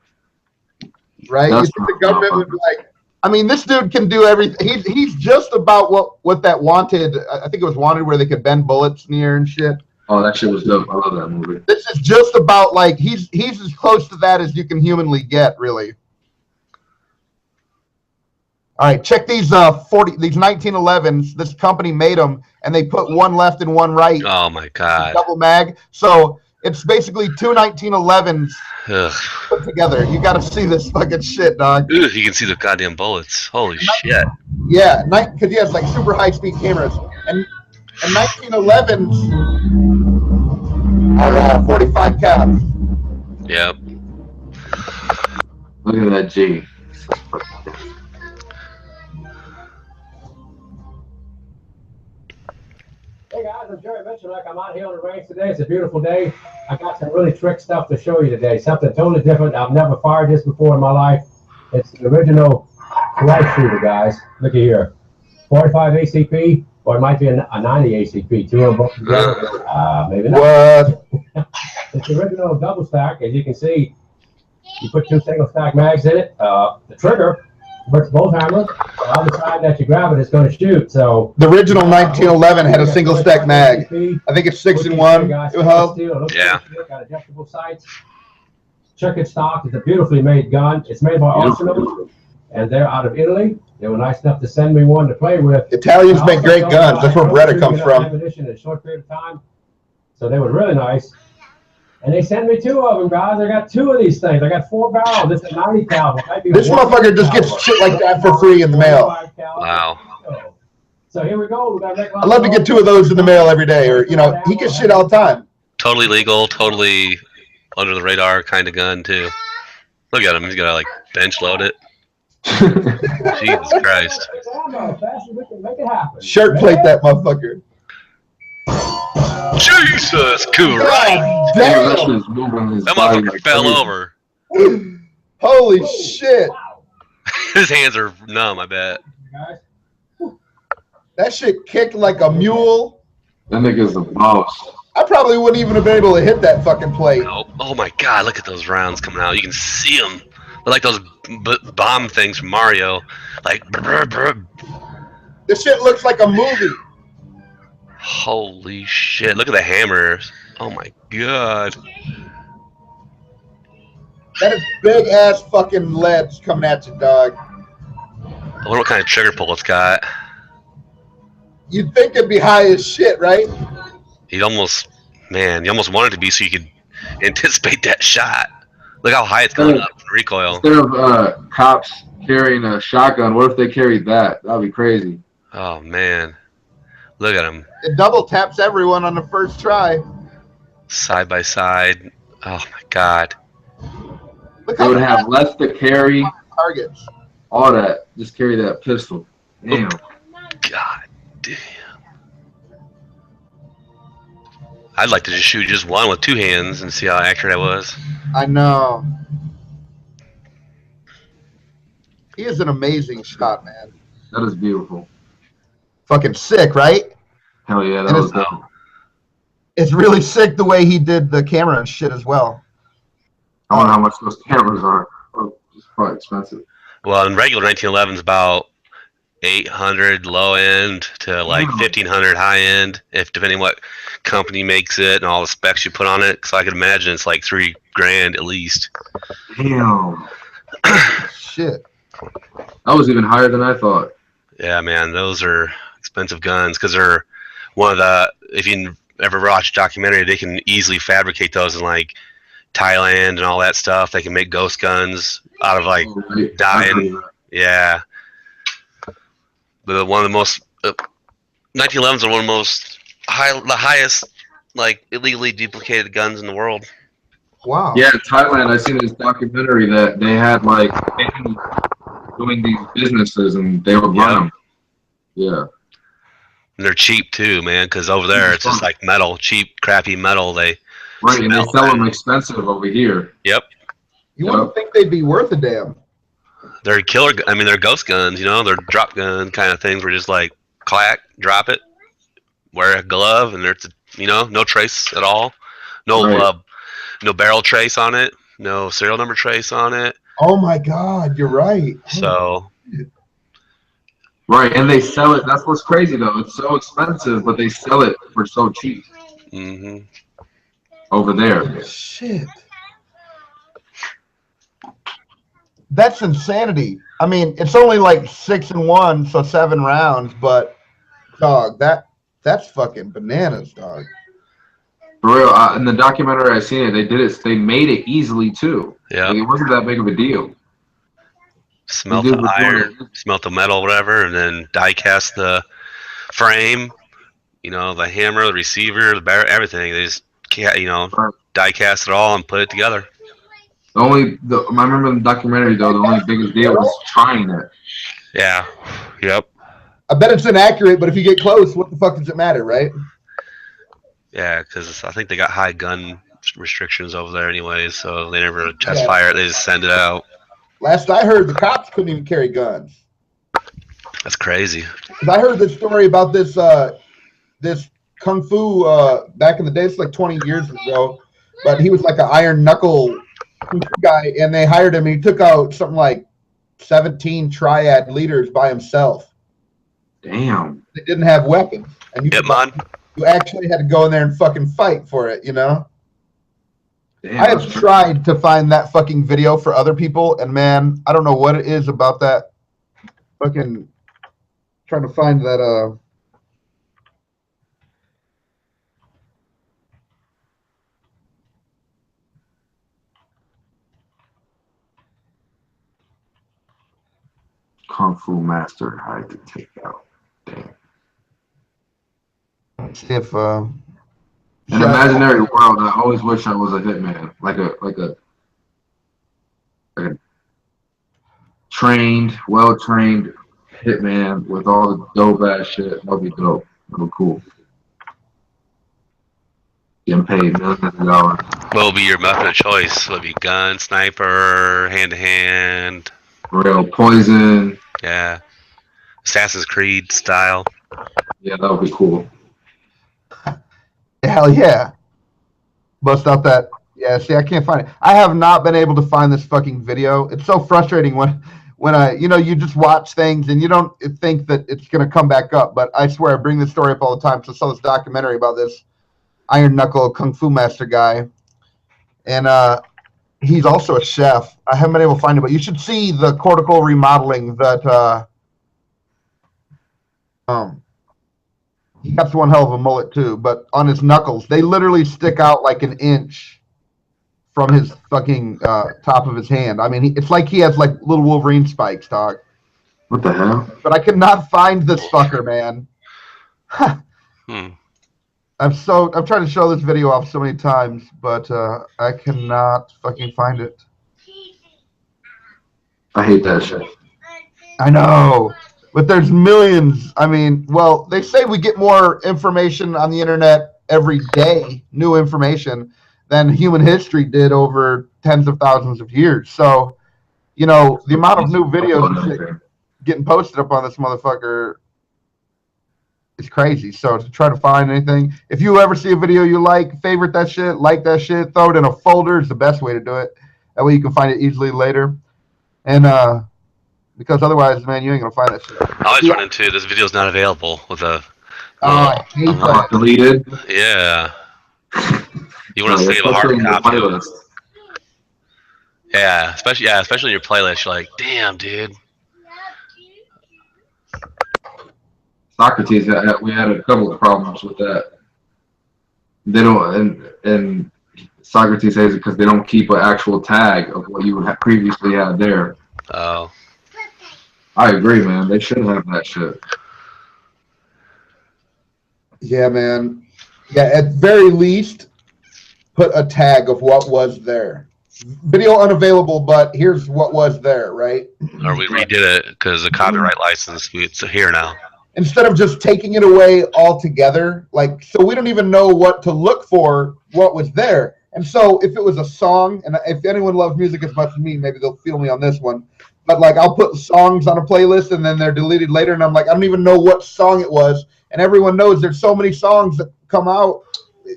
Right? You think the government would be like, I mean, this dude can do everything. He's just about what that Wanted, I think it was Wanted where they could bend bullets near and shit. Oh, that shit was dope. I love that movie. This is just about like he's as close to that as you can humanly get, really. All right, check these these 1911s. This company made them, and they put one left and one right. Oh my god! Double mag. So it's basically 2 1911s put together. You got to see this fucking shit, dog. Ugh, you can see the goddamn bullets. Holy shit! Yeah, because he has like super high speed cameras, and 1911s are 45 cal. Yep. Look at that G. Hey guys, I'm Jerry Mitchell. I'm out here on the range today. It's a beautiful day. I got some really trick stuff to show you today. Something totally different. I've never fired this before in my life. It's the original rifle shooter, guys. Look at here. 45 ACP, or it might be a 90 ACP. 2 of them both together. Maybe not. What? It's the original double stack. As you can see, you put 2 single stack mags in it. The trigger works both hammers. On the side that you grab it, it's going to shoot. So the original 1911 had a single stack mag. I think it's 6-in-1. Yeah. Got adjustable sights. Checkered stock. It's a beautifully made gun. It's made by Arsenal, and they're out of Italy. They were nice enough to send me one to play with. Italians make great guns. That's where Beretta comes from. In a short period of time, so they were really nice. And they sent me 2 of them, guys. I got 2 of these things. I got 4 barrels. This is a 90 caliber. This motherfucker just gets shit like that for free in the mail. Wow. So here we go. I'd love to get 2 of those in the mail every day, or he gets shit all the time. Totally legal, totally under the radar kind of gun too. Look at him. He's got to like bench load it. Jesus Christ. Shirt plate that motherfucker. Jesus Christ! God Damn, that damn! shit is moving his That body motherfucker like fell crazy. over. Holy shit! His hands are numb, I bet. That shit kicked like a mule. That nigga's the boss. I probably wouldn't even have been able to hit that fucking plate. Oh my god, look at those rounds coming out. You can see them. They're like those bomb things from Mario. Like, brr, brr. This shit looks like a movie. Holy shit. Look at the hammers. Oh my god. That is big ass fucking leads coming at you, dog. I wonder what kind of trigger pull it's got. You'd think it'd be high as shit, right? You almost want it to be so you could anticipate that shot. Look how high it's going up from recoil. Instead of cops carrying a shotgun, what if they carried that? That'd be crazy. Oh man. Look at them. It double taps everyone on the first try. Side by side. Oh my god. Look They how would have less to carry, targets. all that. Just carry that pistol. Damn. God damn. I'd like to just shoot just one with two hands and see how accurate I was. I know. He is an amazing shot, man. That is beautiful. Fucking sick, right? Hell yeah, that And was it's- dope. It's really sick the way he did the camera and shit as well. I don't know how much those cameras are. Oh, it's probably expensive. Well, in regular 1911 is about 800 low end to like 1500 high end, if depending what company makes it and all the specs you put on it. So I could imagine it's like $3 grand at least. Damn. Shit. That was even higher than I thought. Yeah, man, those are expensive guns because they're one of the. If you ever watch a documentary, they can easily fabricate those in like Thailand and all that stuff. They can make ghost guns out of like Right. dying. Yeah. One of the most 1911s are one of the most the highest like illegally duplicated guns in the world. Wow. Yeah, in Thailand, I seen this documentary that they had like doing these businesses and they would run them. Yeah. And they're cheap too, man, because over there it's just like metal, cheap, crappy metal. They Right, and they smell sell bad. them expensive over here. Yep. You wouldn't think they'd be worth a damn. They're killer. I mean, they're ghost guns. You know, they're drop gun kind of things. Where just like clack, drop it, wear a glove, and there's no trace at all. No Right. no barrel trace on it. No serial number trace on it. Oh my God, you're right. So Right, and they sell it. That's what's crazy though. It's so expensive, but they sell it for so cheap over there. Shit. That's insanity. I mean, it's only like 6 and 1, so 7 rounds, but dog, that's fucking bananas, dog. For real, in the documentary I seen it, they did it. They made it easily too. yeah, Like, it wasn't that big of a deal. smelt They the did it iron, smelt the metal, whatever, and then die cast the frame. The hammer, the receiver, the barrel, everything. They just die cast it all and put it together. I remember in the documentary though, the only biggest deal was trying it. Yeah. Yep. I bet it's inaccurate, but if you get close, what the fuck does it matter, right? Yeah, because I think they got high gun restrictions over there anyways, so they never test fire it. They just send it out. Last I heard, the cops couldn't even carry guns. That's crazy. 'Cause I heard this story about this this kung fu back in the day. It's like 20 years ago, but he was like an iron knuckle kung fu guy, and they hired him. And he took out something like 17 triad leaders by himself. Damn. They didn't have weapons, and you actually had to go in there and fucking fight for it. Damn, I have tried to find that fucking video for other people, and man, I don't know what it is about that fucking trying to find that Kung Fu Master hide to take out. Damn. let's see if In an imaginary world, I always wish I was a hitman, like a trained, well-trained hitman with all the dope ass shit. That'd be dope. That'd be cool. Getting paid millions of dollars. What will be your weapon of choice? Will it be gun, sniper, hand to hand? Real poison. Yeah. Assassin's Creed style. Yeah, that would be cool. Hell yeah. Bust out that. Yeah, see, I can't find it. I have not been able to find this fucking video. It's so frustrating when I, you just watch things and you don't think that it's going to come back up. But I swear, I bring this story up all the time. So I saw this documentary about this Iron Knuckle Kung Fu Master guy. And he's also a chef. I haven't been able to find it, but you should see the cortical remodeling that he got one hell of a mullet too, but on his knuckles, they literally stick out like an inch from his fucking top of his hand. I mean, it's like he has like little Wolverine spikes, dog. What the hell? But I could not find this fucker, man. I've tried to show this video off so many times, but I cannot fucking find it. I hate that shit. I know, but there's millions. I mean, well, they say we get more information on the internet every day, new information, than human history did over tens of thousands of years. So, the amount of new videos getting posted up on this motherfucker is crazy. So to try to find anything, if you ever see a video you like, favorite that shit, like that shit, throw it in a folder is the best way to do it. That way you can find it easily later. And because otherwise, man, you ain't gonna find that shit. I always run into this video's not available with a. I hate that. Deleted. Yeah. You want to save a hard copy. Yeah, especially in your playlist. You're like, damn, dude. Socrates, we had a couple of problems with that. They don't, and Socrates says it because they don't keep an actual tag of what you would previously had there. Oh. I agree, man. They should have that shit. Yeah, man. Yeah, at very least, put a tag of what was there. Video unavailable, but here's what was there, right? Or we redid it because the copyright license, it's here now. Instead of just taking it away altogether, so we don't even know what to look for, what was there. And so if it was a song, and if anyone loves music as much as me, maybe they'll feel me on this one. But I'll put songs on a playlist and then they're deleted later. And I'm like, I don't even know what song it was. And everyone knows there's so many songs that come out.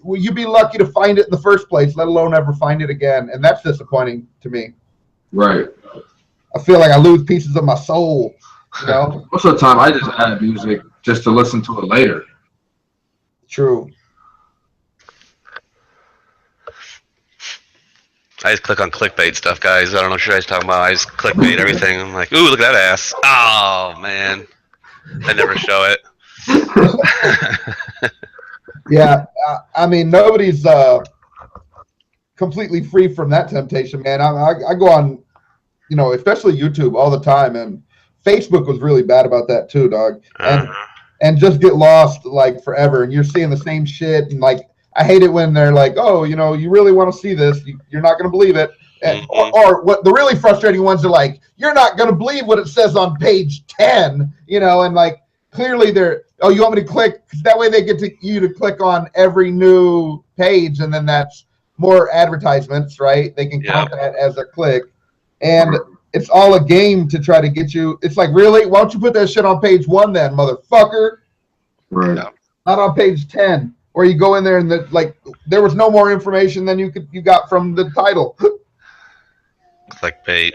Will you be lucky to find it in the first place, let alone ever find it again? And that's disappointing to me. Right. I feel like I lose pieces of my soul. Most of the time, I just add music just to listen to it later. True. I just click on clickbait stuff, guys. I don't know what you guys talking about. I just clickbait everything. I'm like, ooh, look at that ass. Oh, man. They never show it. Yeah, I mean, nobody's completely free from that temptation, man. I go on, especially YouTube all the time, and Facebook was really bad about that too, dog. And just get lost forever, and you're seeing the same shit, and I hate it when they're like, oh, you really want to see this, you're not gonna believe it, and, or what the really frustrating ones are like, you're not gonna believe what it says on page 10, and clearly they're, oh, you want me to click? Because that way they get you to click on every new page, and then that's more advertisements, right? They can count that as a click, and it's all a game to try to get you. It's like, really? Why don't you put that shit on page 1 then, motherfucker? Right. Not on page 10. Or you go in there and there was no more information than you got from the title. Clickbait.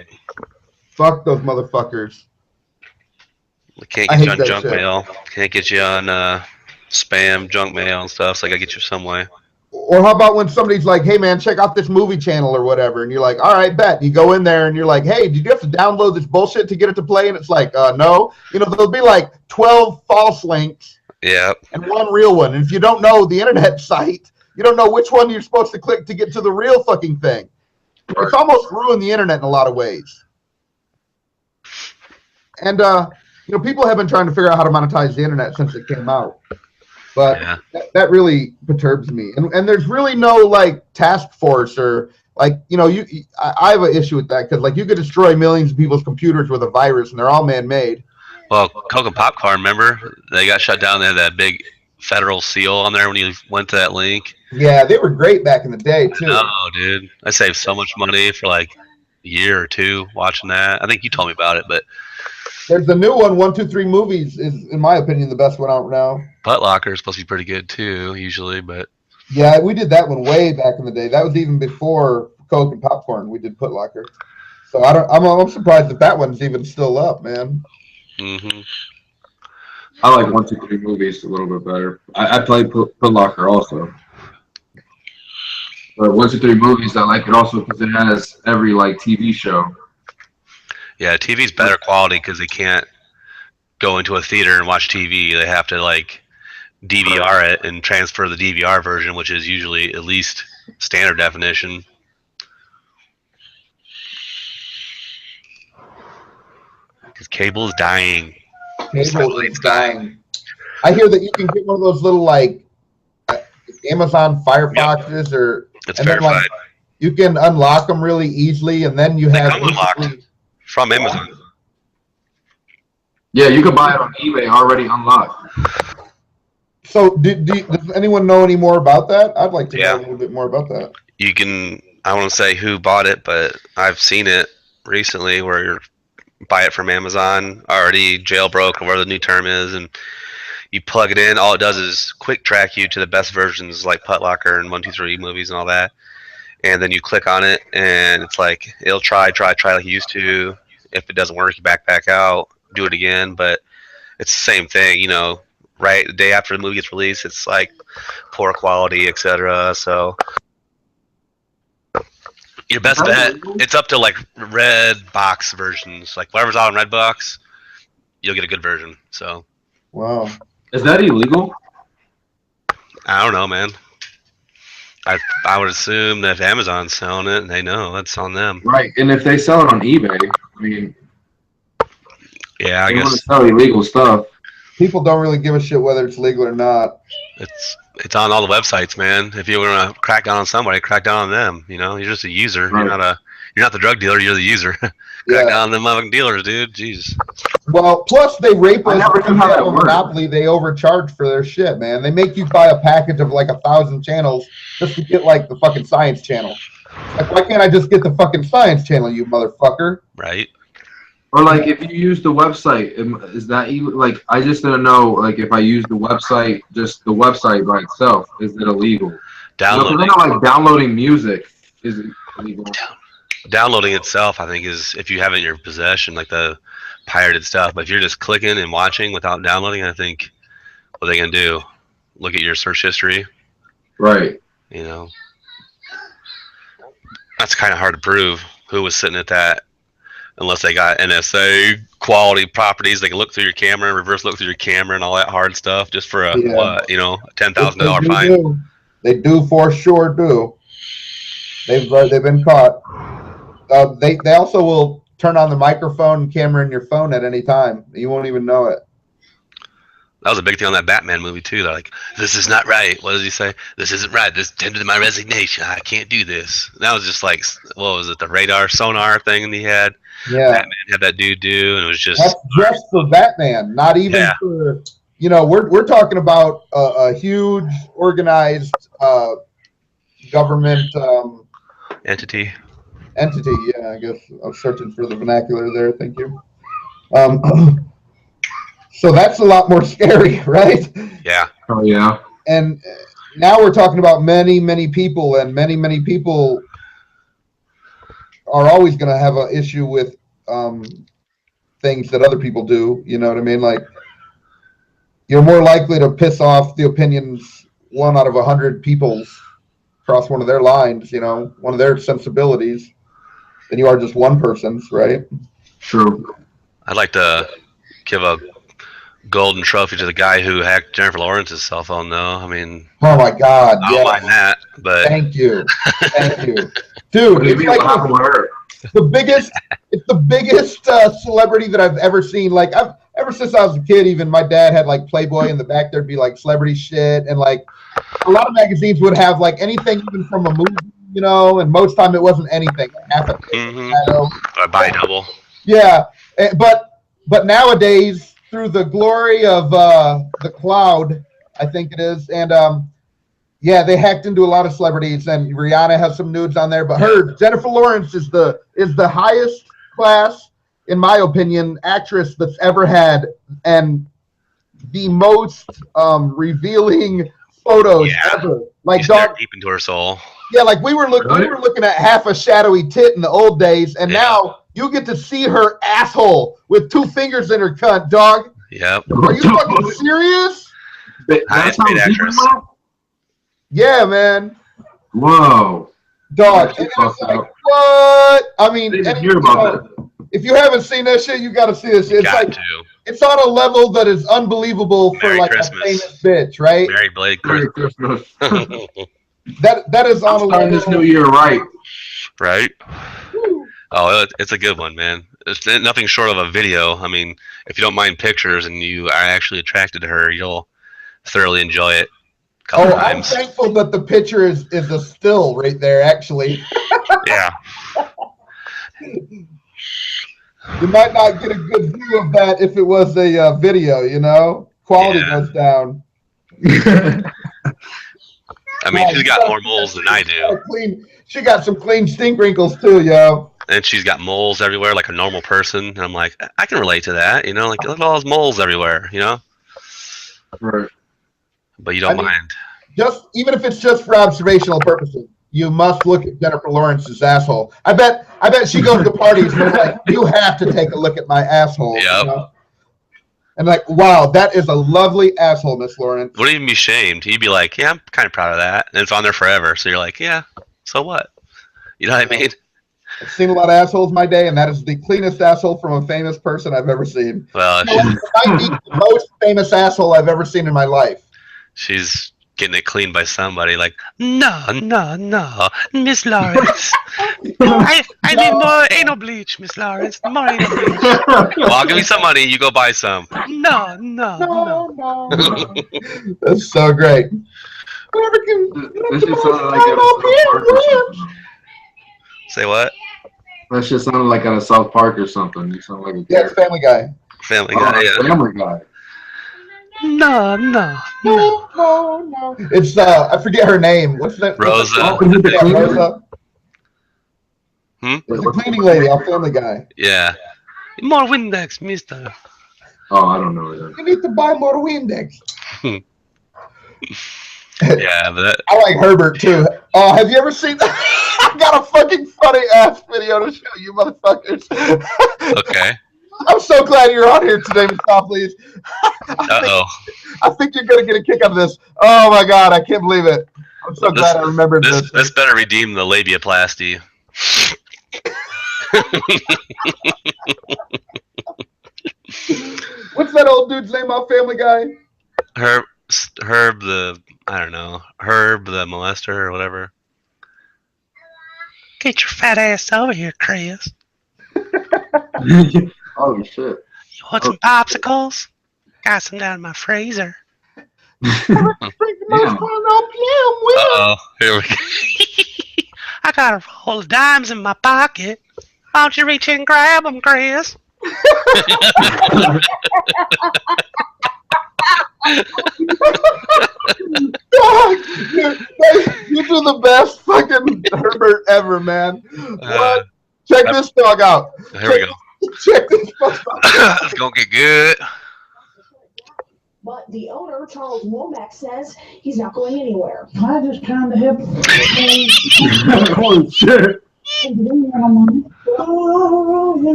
Fuck those motherfuckers. We can't get you on junk mail. Can't get you on spam, junk mail and stuff. So I gotta get you some way. Or how about when somebody's like, hey, man, check out this movie channel or whatever. And you're like, all right, bet. You go in there and you're like, hey, did you have to download this bullshit to get it to play? And it's like, no. There'll be 12 false links. Yeah. And one real one. And if you don't know the internet site, you don't know which one you're supposed to click to get to the real fucking thing. Right. It's almost ruined the internet in a lot of ways. And, people have been trying to figure out how to monetize the internet since it came out. But that really perturbs me. And there's really no task force or I have an issue with that because you could destroy millions of people's computers with a virus and they're all man-made. Well, Coke and Popcorn, remember? They got shut down. They had that big federal seal on there when you went to that link. Yeah, they were great back in the day too. No, dude, I saved so much money for like a year or two watching that. I think you told me about it, but There's the new one, 123 Movies, is in my opinion the best one out now. Butt Locker is supposed to be pretty good too, usually, but Yeah, we did that one way back in the day. That was even before Coke and Popcorn. We did Put Locker. So I'm surprised that that one's even still up, man. mm-hmm. I like 123 Movies a little bit better. I played Put Locker also. But 123 Movies, I like it also because it has every like TV show. Yeah, TV's better quality because they can't go into a theater and watch TV. They have to like DVR it and transfer the DVR version, which is usually at least standard definition. Because cable is dying. Cable is dying. I hear that you can get one of those little like Amazon Fireboxes, or It's and then, verified. like, you can unlock them really easily, and then you They have come unlocked from Amazon. Yeah, you can buy it on eBay already unlocked. So, does anyone know any more about that? I'd like to Yeah. know a little bit more about that. You can, I want to say who bought it, but I've seen it recently where you buy it from Amazon, already jailbroke or whatever the new term is, and you plug it in. All it does is quick track you to the best versions like Put Locker and 123 Movies and all that. And then you click on it, and it's like it'll try like you used to. If it doesn't work, you back out, do it again. But it's the same thing, you know. Right, the day after the movie gets released, it's like poor quality, etc. So your best bet, it's up to like red box versions, like whatever's out on red box, you'll get a good version. So Wow. Is that illegal? I don't know, man. I would assume that if Amazon's selling it, they know that's on them. Right, and if they sell it on eBay, I mean, Yeah, I they want to guess sell illegal stuff. People don't really give a shit whether it's legal or not. it's on all the websites, man. If you want to crack down on somebody, crack down on them. You know, you're just a user. Right. You're not the drug dealer. You're the user. Crack Yeah. down on them motherfucking dealers, dude. Jeez. Well, plus they rape I us. never knew how that Because worked. Monopoly, they overcharge for their shit, man. They make you buy a package of like 1,000 channels just to get like the fucking science channel. Like, why can't I just get the fucking science channel, you motherfucker? Right. Or like if you use the website, is that even like I just didn't know like if I use the website, just the website by itself, is it illegal? No, 'cause Downloading. I know like downloading music is illegal. Downloading itself, I think, is if you have it in your possession, like the pirated stuff. But if you're just clicking and watching without downloading, I think what they can do, look at your search history. Right. You know, that's kind of hard to prove who was sitting at that, unless they got NSA quality properties. They can look through your camera, reverse look through your camera, and all that hard stuff just for a Yeah. what, you know, $10,000 They fine. do. They do for sure do. They've been caught. They also will turn on the microphone and camera in your phone at any time. You won't even know it. That was a big thing on that Batman movie too. They're like, "This is not right." What does he say? "This isn't right. This tendered my resignation. I can't do this." And that was just like, what was it? The radar sonar thing that he had. Yeah. Batman had that dude do, and it was just That's just for Batman, not even Yeah. for, you know, we're talking about a huge organized government entity. entity. Yeah, I guess I was searching for the vernacular there. Thank you. So that's a lot more scary, right? Yeah. Oh yeah. And now we're talking about many, many people, and many, many people are always going to have an issue with things that other people do. You know what I mean? Like, you're more likely to piss off the opinions 1 out of 100 people's across one of their lines, you know, one of their sensibilities, than you are just one person's, right? True. I'd like to give a golden trophy to the guy who hacked Jennifer Lawrence's cell phone, though. I mean, Oh my God! I don't mind that, but Thank you, thank you, What dude. do you It's mean like what happened with her? the biggest. It's the biggest celebrity that I've ever seen. Like, ever since I was a kid, even my dad had like Playboy in the back. There'd be like celebrity shit, and like a lot of magazines would have like anything even from a movie, you know. And most time it wasn't anything. Like half a page, Mhm. you know? I buy double. Yeah, but nowadays, through the glory of the cloud I think it is, and yeah, they hacked into a lot of celebrities, and Rihanna has some nudes on there. But Jennifer Lawrence is the highest class, in my opinion, actress that's ever had, and the most revealing photos ever. Like, dog, deep into her soul. Yeah, like we were looking at half a shadowy tit in the old days, and now you get to see her asshole with 2 fingers in her cunt, dog. Yep. Are you fucking serious? That's how actress. Yeah, man. Whoa. Dog. And it's like, what? I mean, didn't hear about that. If you haven't seen that shit, you got to see this shit. It's on a level that is unbelievable for like Christmas. A famous bitch, right? Merry Christmas. that is on a level. This new year, right? Right. Oh, it's a good one, man. It's nothing short of a video. I mean, if you don't mind pictures and you are actually attracted to her, you'll thoroughly enjoy it. I'm thankful that the picture is a still right there, actually. Yeah. You might not get a good view of that if it was a video, you know? Quality goes down. I mean, she's got more moles than I do. She got some clean stink wrinkles too, yo. And she's got moles everywhere like a normal person. And I'm like, I can relate to that, you know? Like, look at all those moles everywhere, you know? Right. But you don't mind. Even if it's just for observational purposes, you must look at Jennifer Lawrence's asshole. I bet she goes to parties and is like, you have to take a look at my asshole. Yep. You know? And like, wow, that is a lovely asshole, Miss Lawrence. Wouldn't even be shamed. He'd be like, yeah, I'm kind of proud of that. And it's on there forever. So you're like, yeah, so what? You know what I mean? I've seen a lot of assholes in my day, and that is the cleanest asshole from a famous person I've ever seen. Well, might be the most famous asshole I've ever seen in my life. She's getting it cleaned by somebody. Like, no, Miss Lawrence. I need more anal bleach, Miss Lawrence. More anal bleach. Well, I'll give you some money. You go buy some. No. That's so great. This just sounded like at a South Park or something. Say what? That just sounded like at a South Park or something. You sound like a it's Family Guy. Family Guy, yeah. Family Guy. No. It's I forget her name. What's that? Rosa. Rosa. It's the cleaning lady on Family Guy. Yeah. More Windex, mister. Oh, I don't know that. You need to buy more Windex. Yeah, but I like Herbert too. Oh, have you ever seen? I got a fucking funny ass video to show you, motherfuckers. Okay. I'm so glad you're on here today, Mestophelese. I think you're gonna get a kick out of this. Oh my god, I can't believe it. I'm so glad I remembered this. This better redeem the labiaplasty. What's that old dude's name on Family Guy? Herb the molester or whatever. Get your fat ass over here, Chris. Oh shit. You want some popsicles? Got some down in my freezer. Uh-oh, here we go. I got a roll of dimes in my pocket. Why don't you reach in and grab them, Chris? You do the best fucking Herbert ever, man. What? Check this dog out. Here we go. Check this fuck out. It's gonna get good. But the owner, Charles Womack, says he's not going anywhere. I just kind of hip. Holy shit.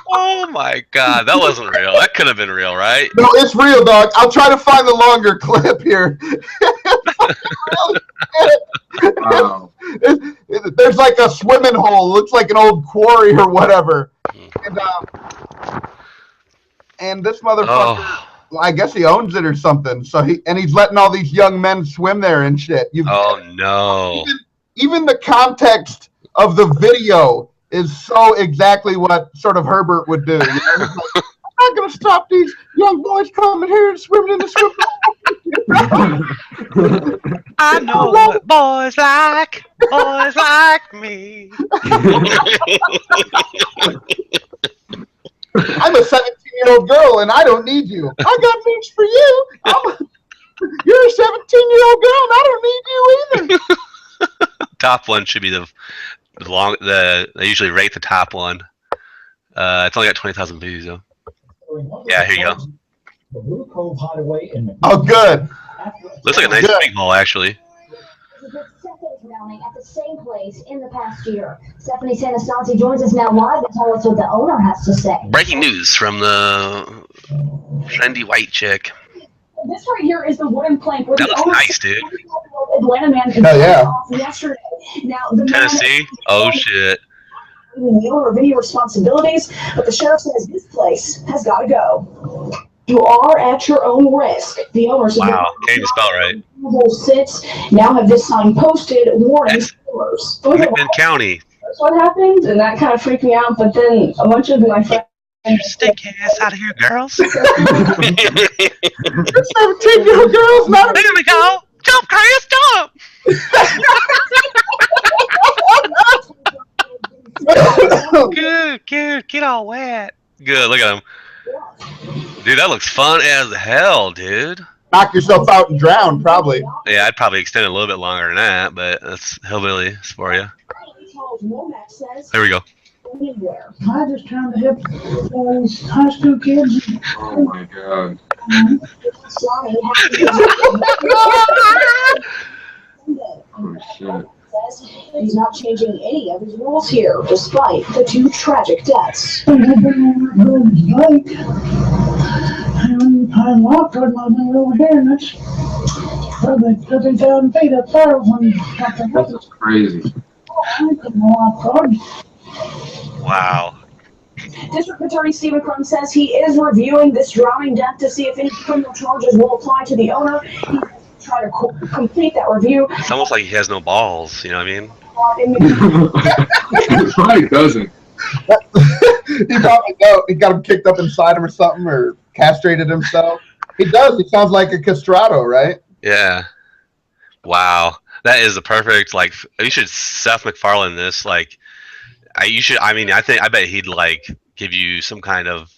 Oh my god, that wasn't real. That could have been real, right? No, it's real, dog. I'll try to find the longer clip here. Wow. There's like a swimming hole. Looks like an old quarry or whatever. And this motherfucker, I guess he owns it or something. So he's letting all these young men swim there and shit. No. Even the context of the video is so exactly what sort of Herbert would do. You know? Like, I'm not gonna stop these young boys coming here and swimming in the swim pool. I I know what boys like me. I'm a 17-year-old girl and I don't need you. I got news for you. You're a 17-year-old girl and I don't need you either. Top one should be the they usually rate the top one. It's only got 20,000 views though. Yeah, here you go. The Blue Cove Hideaway in Oh, good. Looks like a nice big hole actually. Second drowning at the same place in the past year. Stephanie Sanastasi joins us now live to tell us what the owner has to say. Breaking news from the trendy white chick. This right here is the wooden plank where That the looks owner nice, dude. Atlanta man off yesterday. Now the Tennessee? Oh shit. man the owner of any responsibilities, but the sheriff says this place has got to go. You are at your own risk. The owners Wow, can't even spell right. Sits now have this sign posted warning spoilers. Rican County. That's what happened, and that kind of freaked me out. But then a bunch of my friends. Stick your ass out of here, girls. 17-year-old girls, not There we go. Jump, Chris, jump. Good. Get all wet. Good, look at him. Dude, that looks fun as hell, dude. Knock yourself out and drown, probably. Yeah, I'd probably extend it a little bit longer than that, but that's hillbilly for you. There we go. I just trying to help high school kids. Oh my god. Oh shit. He's not changing any of his rules here, despite the two tragic deaths. I walked toward my way over here, and that's probably 30,000 feet up there when That's crazy. Wow. District Attorney Stephen Crum says he is reviewing this drowning death to see if any criminal charges will apply to the owner. He's trying to complete that review. It's almost like he has no balls, you know what I mean? He probably doesn't. He probably he got him kicked up inside him or something, or castrated himself. He does. He sounds like a castrato, right? Yeah. Wow. That is the perfect, like, you should Seth MacFarlane this, like, I bet he'd, like, give you some kind of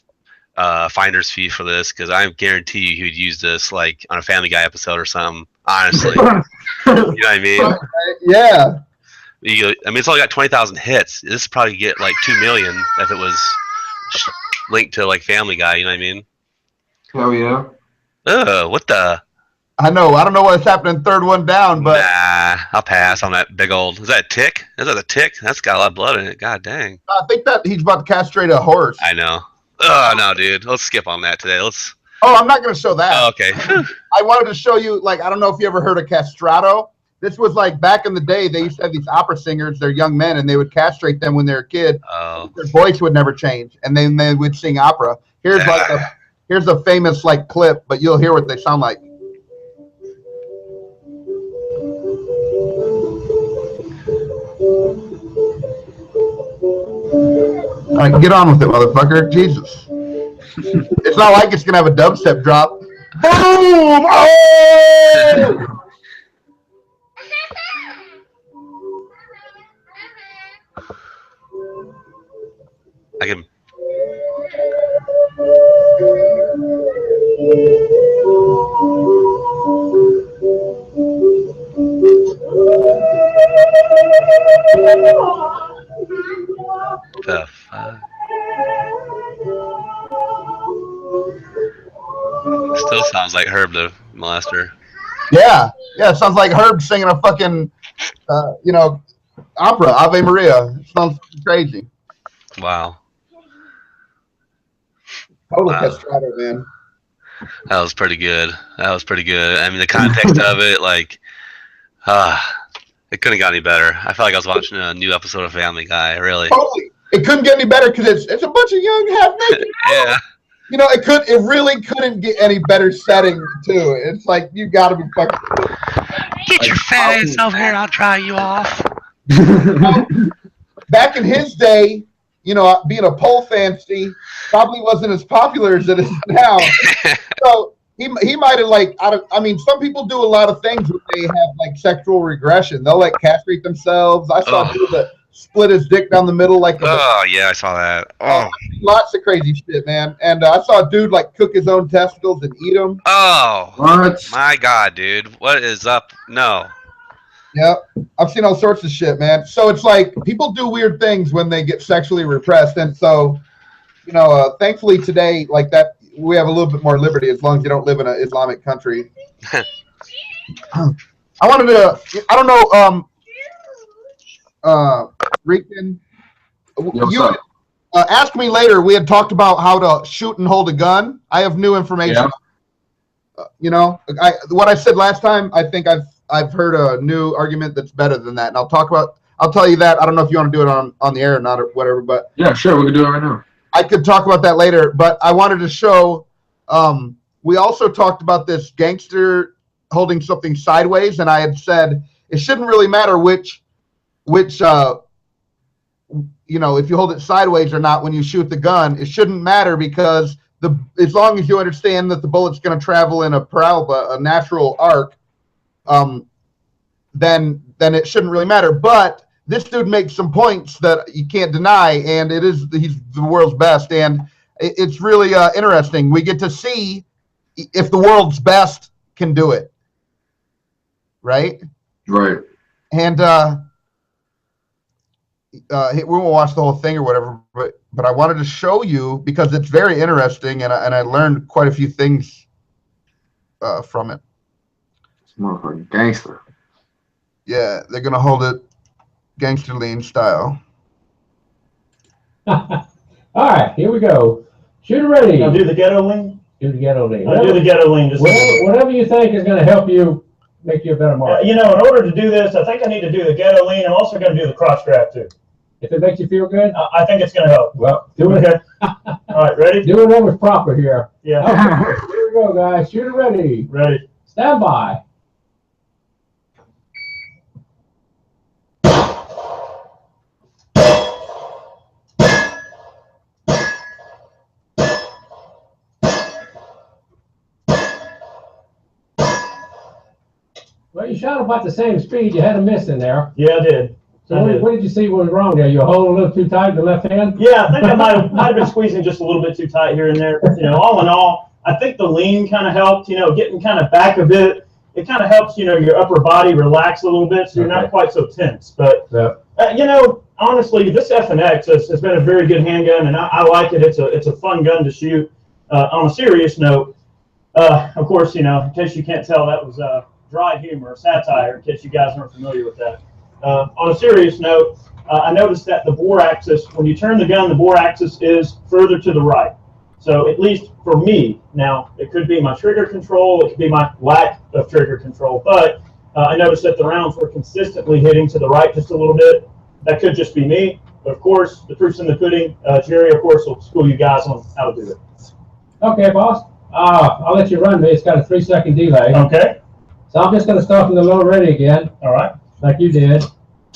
finder's fee for this, because I guarantee you he would use this, like, on a Family Guy episode or something, honestly. You know what I mean? Yeah. It's only got 20,000 hits. This would probably get, like, 2 million if it was linked to, like, Family Guy, you know what I mean? Hell yeah. What the? I know. I don't know what's happening third one down, but Nah, I'll pass on that big old. Is that a tick? Is that a tick? That's got a lot of blood in it. God dang. I think that he's about to castrate a horse. I know. Oh no, dude. Let's skip on that today. Let's. Oh, I'm not going to show that. Oh, okay. I wanted to show you, like, I don't know if you ever heard of castrato. This was like back in the day. They used to have these opera singers. They're young men, and they would castrate them when they were a kid. Oh. Their voice would never change, and then they would sing opera. Here's a famous like clip, but you'll hear what they sound like. All right, get on with it, motherfucker. Jesus. It's not like it's going to have a dubstep drop. Boom! Oh! I can. The fuck? Still sounds like Herb the Molester. Yeah, it sounds like Herb singing a fucking, opera, Ave Maria. It sounds crazy. Wow. Total castrato, man. That was pretty good. I mean, the context of it, like, it couldn't have got any better. I felt like I was watching a new episode of Family Guy, really. Totally. It couldn't get any better because it's a bunch of young half-naked. Yeah. You know, it really couldn't get any better setting, too. It's like, you gotta be fucking... Get your fat ass over here, I'll dry you off. Back in his day, you know, being a pole fancy probably wasn't as popular as it is now. So, he might have like I mean, some people do a lot of things when they have like sexual regression. They'll like castrate themselves. I saw a dude that split his dick down the middle like. Oh yeah, I saw that. Oh, lots of crazy shit, man. And I saw a dude like cook his own testicles and eat them. Oh, What? my God, dude, what is up? No. Yep, I've seen all sorts of shit, man. So it's like people do weird things when they get sexually repressed, and so you know, thankfully today, like that, we have a little bit more liberty as long as you don't live in an Islamic country. I wanted to, I don't know, Rican, you ask me later. We had talked about how to shoot and hold a gun. I have new information. Yeah. You know, what I said last time, I think I've heard a new argument that's better than that, and I'll tell you that. I don't know if you want to do it on the air or not or whatever, but yeah, sure, we can do it right now. I could talk about that later, but I wanted to show. We also talked about this gangster holding something sideways, and I had said it shouldn't really matter which you know, if you hold it sideways or not when you shoot the gun. It shouldn't matter because as long as you understand that the bullet's going to travel in a natural arc, then it shouldn't really matter. But this dude makes some points that you can't deny, and he's the world's best, and it's really interesting. We get to see if the world's best can do it, right? Right. And we won't watch the whole thing or whatever, but I wanted to show you because it's very interesting, and I learned quite a few things from it. It's motherfucking gangster. Yeah, they're gonna hold it gangster lean style. All right, here we go. Shoot ready. I'll do the ghetto lean. Do the ghetto lean. I'll do the ghetto lean. Just whatever you think is going to help you make you a better mark. You know, in order to do this, I think I need to do the ghetto lean. I'm also going to do the cross grab too. If it makes you feel good, I think it's going to help. Well, do it. Okay. All right, ready? Do whatever's proper here. Yeah. Okay, here we go, guys. Shoot it ready. Ready. Stand by. Well, you shot about the same speed. You had a miss in there. Yeah, I did. So what did you see was wrong there? You holding a little too tight in the left hand? Yeah, I think I might have been squeezing just a little bit too tight here and there. You know, all in all, I think the lean kind of helped. You know, getting kind of back a bit. It kind of helps, you know, your upper body relax a little bit, so you're not quite so tense. But you know, honestly, this F&X has been a very good handgun, and I like it. It's a fun gun to shoot. On a serious note, of course, you know, in case you can't tell, that was dry humor, satire, in case you guys aren't familiar with that. On a serious note, I noticed that the bore axis, when you turn the gun, the bore axis is further to the right. So at least for me, now it could be my trigger control, it could be my lack of trigger control, but I noticed that the rounds were consistently hitting to the right just a little bit. That could just be me, but of course, the proof's in the pudding. Jerry, of course, will school you guys on how to do it. Okay, boss. I'll let you run me. It's got a 3-second delay. Okay. So I'm just going to start from the low ready again. All right. Like you did.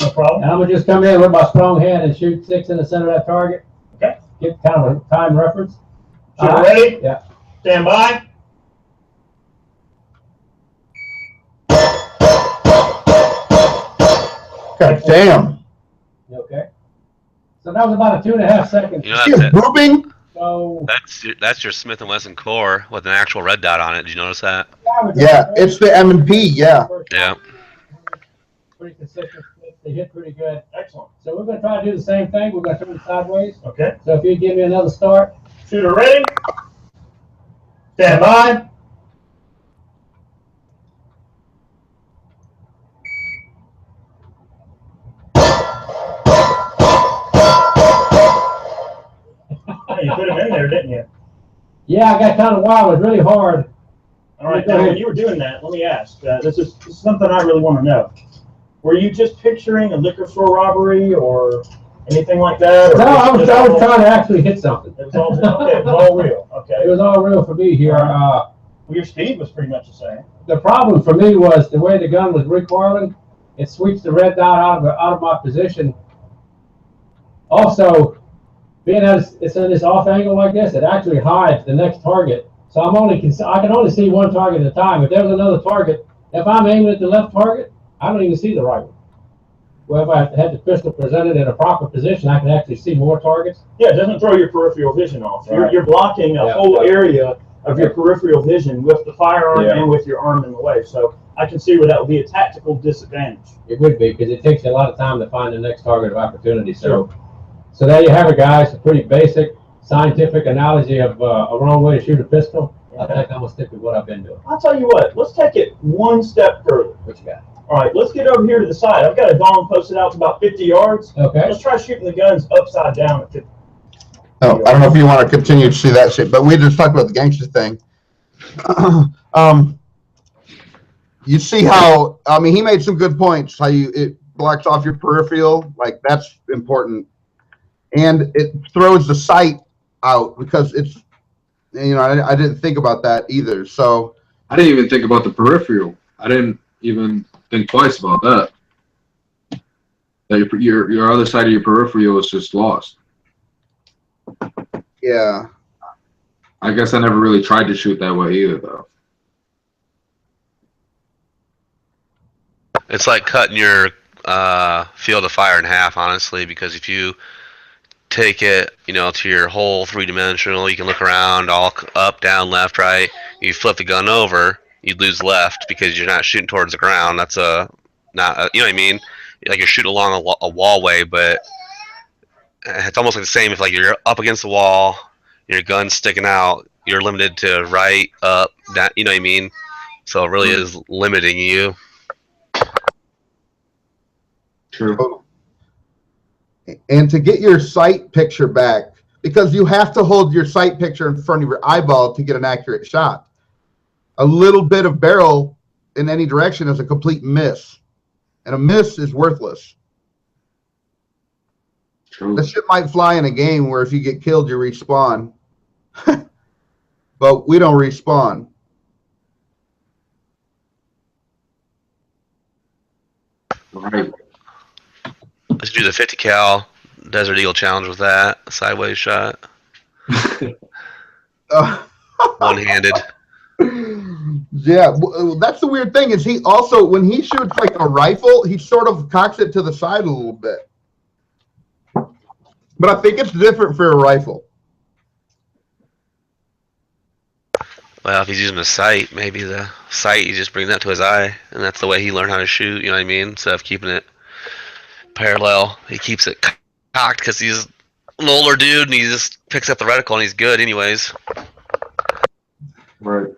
No problem. And I'm going to just come in with my strong hand and shoot 6 in the center of that target. Okay. Get kind of a time reference. So ready? Yeah. Stand by. God damn. Okay. So that was about a 2.5 seconds. You know, that's it. Grouping? So That's your Smith & Wesson core with an actual red dot on it. Did you notice that? Yeah, it's the M&P, yeah. Yeah. Pretty consistent. They hit pretty good. Excellent. So we're going to try to do the same thing. We're going to turn it sideways. Okay. So if you give me another start. Shooter ready. Stand by. You put him in there, didn't you? Yeah, I got kind of wild. It was really hard. All right. Now, when you were doing that, let me ask. This is something I really want to know. Were you just picturing a liquor store robbery or anything like that? Or No, I was trying to actually hit something. It was all okay. It was all real. Okay. It was all real for me here. Well, your speed was pretty much the same. The problem for me was the way the gun was recoiling. It switched the red dot out of my position. Also, being as it's in this off angle like this, it actually hides the next target. So I can only see one target at a time. If there's another target, if I'm aiming at the left target, I don't even see the right one. Well, if I had the pistol presented in a proper position, I can actually see more targets. Yeah, it doesn't throw your peripheral vision off. Right. You're blocking a whole area of your peripheral vision with the firearm and with your arm in the way. So I can see where that would be a tactical disadvantage. It would be, because it takes you a lot of time to find the next target of opportunity. So there you have it, guys. A pretty basic scientific analogy of a wrong way to shoot a pistol. I think I'm going to stick with what I've been doing. I'll tell you what, let's take it one step further. What you got? All right, let's get over here to the side. I've got a dong posted out to about 50 yards. Okay. Let's try shooting the guns upside down at 50. Oh, I don't know if you want to continue to see that shit, but we just talked about the gangster thing. You see how, I mean, he made some good points, how it blocks off your peripheral, like that's important. And it throws the sight out because it's, you know, I didn't think about that either. So I didn't even think about the peripheral. I didn't even think twice about that. That your other side of your peripheral is just lost. yeah. I guess I never really tried to shoot that way either, though. It's like cutting your field of fire in half, honestly, because if you take it, you know, to your whole three-dimensional, you can look around, all up, down, left, right. You flip the gun over, you lose left because you're not shooting towards the ground. That's you know what I mean? Like you're shooting along a wallway, but it's almost like the same if like you're up against the wall, your gun's sticking out, you're limited to right, up, down, you know what I mean? So it really is limiting you. True. And to get your sight picture back, because you have to hold your sight picture in front of your eyeball to get an accurate shot. A little bit of barrel in any direction is a complete miss. And a miss is worthless. True. This shit might fly in a game where if you get killed, you respawn. But we don't respawn. Right. Let's do the 50 cal Desert Eagle challenge with that sideways shot, one-handed. Yeah, that's the weird thing is he also, when he shoots like a rifle, he sort of cocks it to the side a little bit. But I think it's different for a rifle. Well, if he's using a sight, maybe the sight, you just bring that to his eye, and that's the way he learned how to shoot, you know what I mean? Instead of keeping it parallel, he keeps it cocked because he's an older dude, and he just picks up the reticle, and he's good anyways. Right.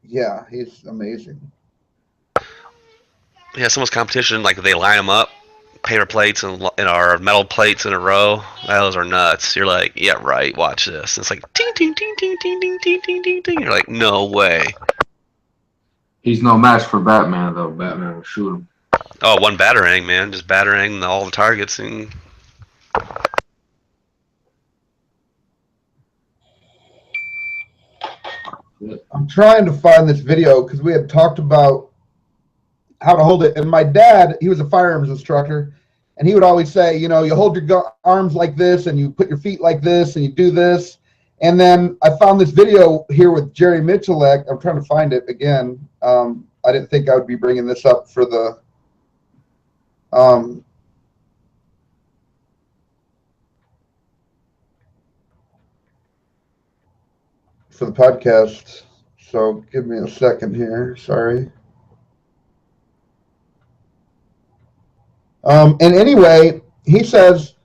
Yeah, he's amazing. Yeah, someone's competition, like they line them up, paper plates and our metal plates in a row. Those are nuts. You're like, yeah, right. Watch this. It's like ding, ding, ding, ding, ding, ding, ding, ding, ding, ding. You're like, no way. He's no match for Batman, though. Batman will shoot him. Oh, one batarang, man. Just batarang all the targets and. I'm trying to find this video because we had talked about how to hold it. And my dad, he was a firearms instructor, and he would always say, you know, you hold your arms like this, and you put your feet like this, and you do this. And then I found this video here with Jerry Michalek. I'm trying to find it again. I didn't think I would be bringing this up for the podcast. So give me a second here. Sorry. And anyway, he says,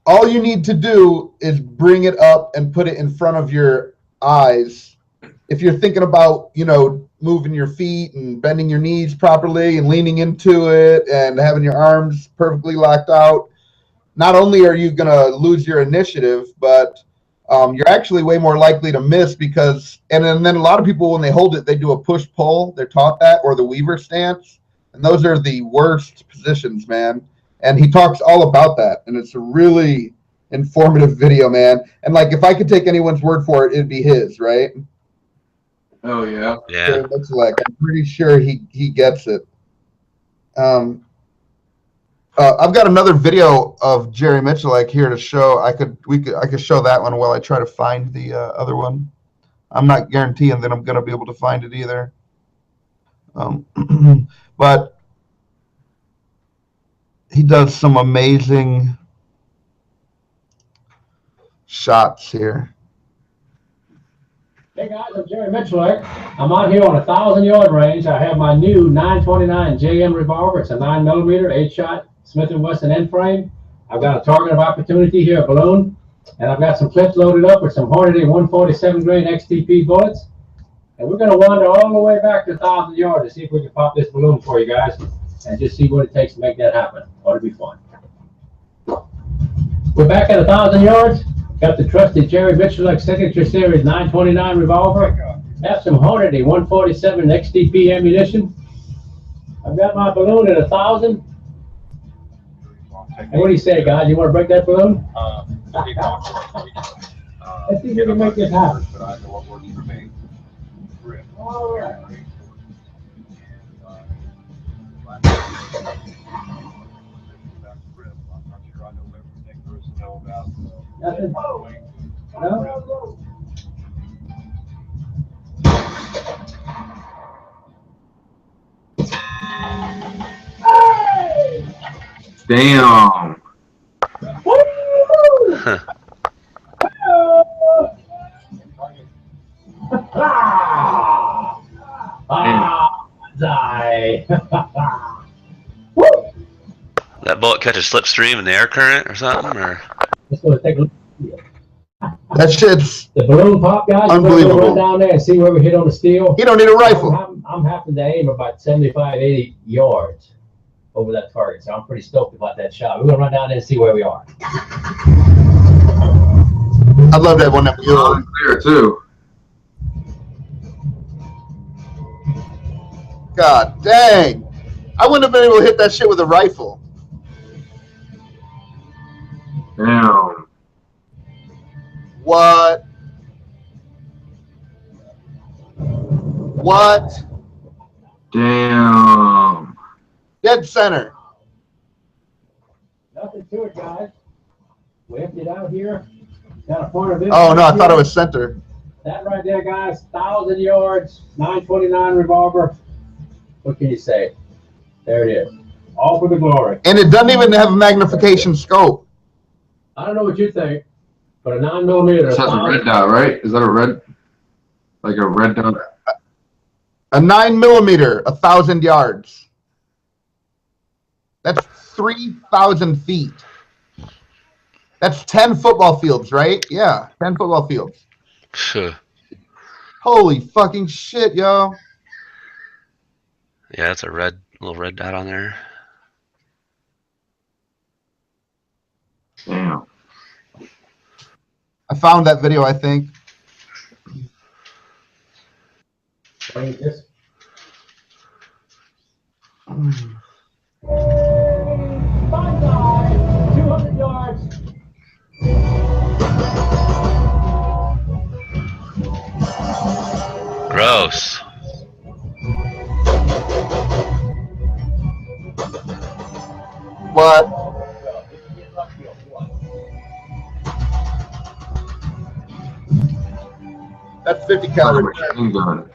all you need to do is bring it up and put it in front of your eyes. If you're thinking about, you know, moving your feet and bending your knees properly and leaning into it and having your arms perfectly locked out, not only are you going to lose your initiative, but you're actually way more likely to miss because, and then a lot of people, when they hold it, they do a push-pull. They're taught that, or the Weaver stance. And those are the worst positions, man. And he talks all about that. And it's a really informative video, man. And like, if I could take anyone's word for it, it'd be his, right? Oh, yeah. Yeah. It looks like, I'm pretty sure he gets it. I've got another video of Jerry Michalek here to show. I could show that one while I try to find the other one. I'm not guaranteeing that I'm going to be able to find it either. But he does some amazing shots here. Hey guys, I'm Jerry Mitchell. I'm out here on a 1,000-yard range. I have my new 929 JM revolver. It's a 9mm, 8-shot Smith & Wesson end frame. I've got a target of opportunity here, a balloon, and I've got some clips loaded up with some Hornady 147 grain XTP bullets. And we're going to wander all the way back to 1,000 yards to see if we can pop this balloon for you guys and just see what it takes to make that happen. Ought to be fun. We're back at 1,000 yards. Got the trusty Jerry Mitchell Signature Series 929 revolver. Have some Hornady 147 XTP ammunition. I've got my balloon at 1,000. And what do you say, guys? You want to break that balloon? Let's see if we can make this happen. All right. Nothing? No? Damn. Die. That bullet catch a slipstream in the air current or something, or? Let's go take a look. That shit's The balloon pop, guys. unbelievable. We'll run down there and see where we hit on the steel. You don't need a rifle. I'm having to aim about 75, 80 yards over that target, so I'm pretty stoked about that shot. We're gonna run down there and see where we are. I love that one. Clear too. God dang. I wouldn't have been able to hit that shit with a rifle. Damn. What? What? Damn. Dead center. Nothing to it, guys. We emptied out here. Got a point of it. Oh, no, I thought it was center. That right there, guys. 1,000 yards, 929 revolver. What can you say? There it is. All for the glory. And it doesn't even have a magnification scope. I don't know what you think, but a 9mm. This has a red dot, right? Is that a red? Like a red dot? A 9mm, 1,000 yards. That's 3,000 feet. That's 10 football fields, right? Yeah, 10 football fields. Holy fucking shit, yo. Yeah, it's a little red dot on there. Damn. I found that video, I think. This. Bye guys, 200 yards. Gross. What? That's 50 calories. Machine gun.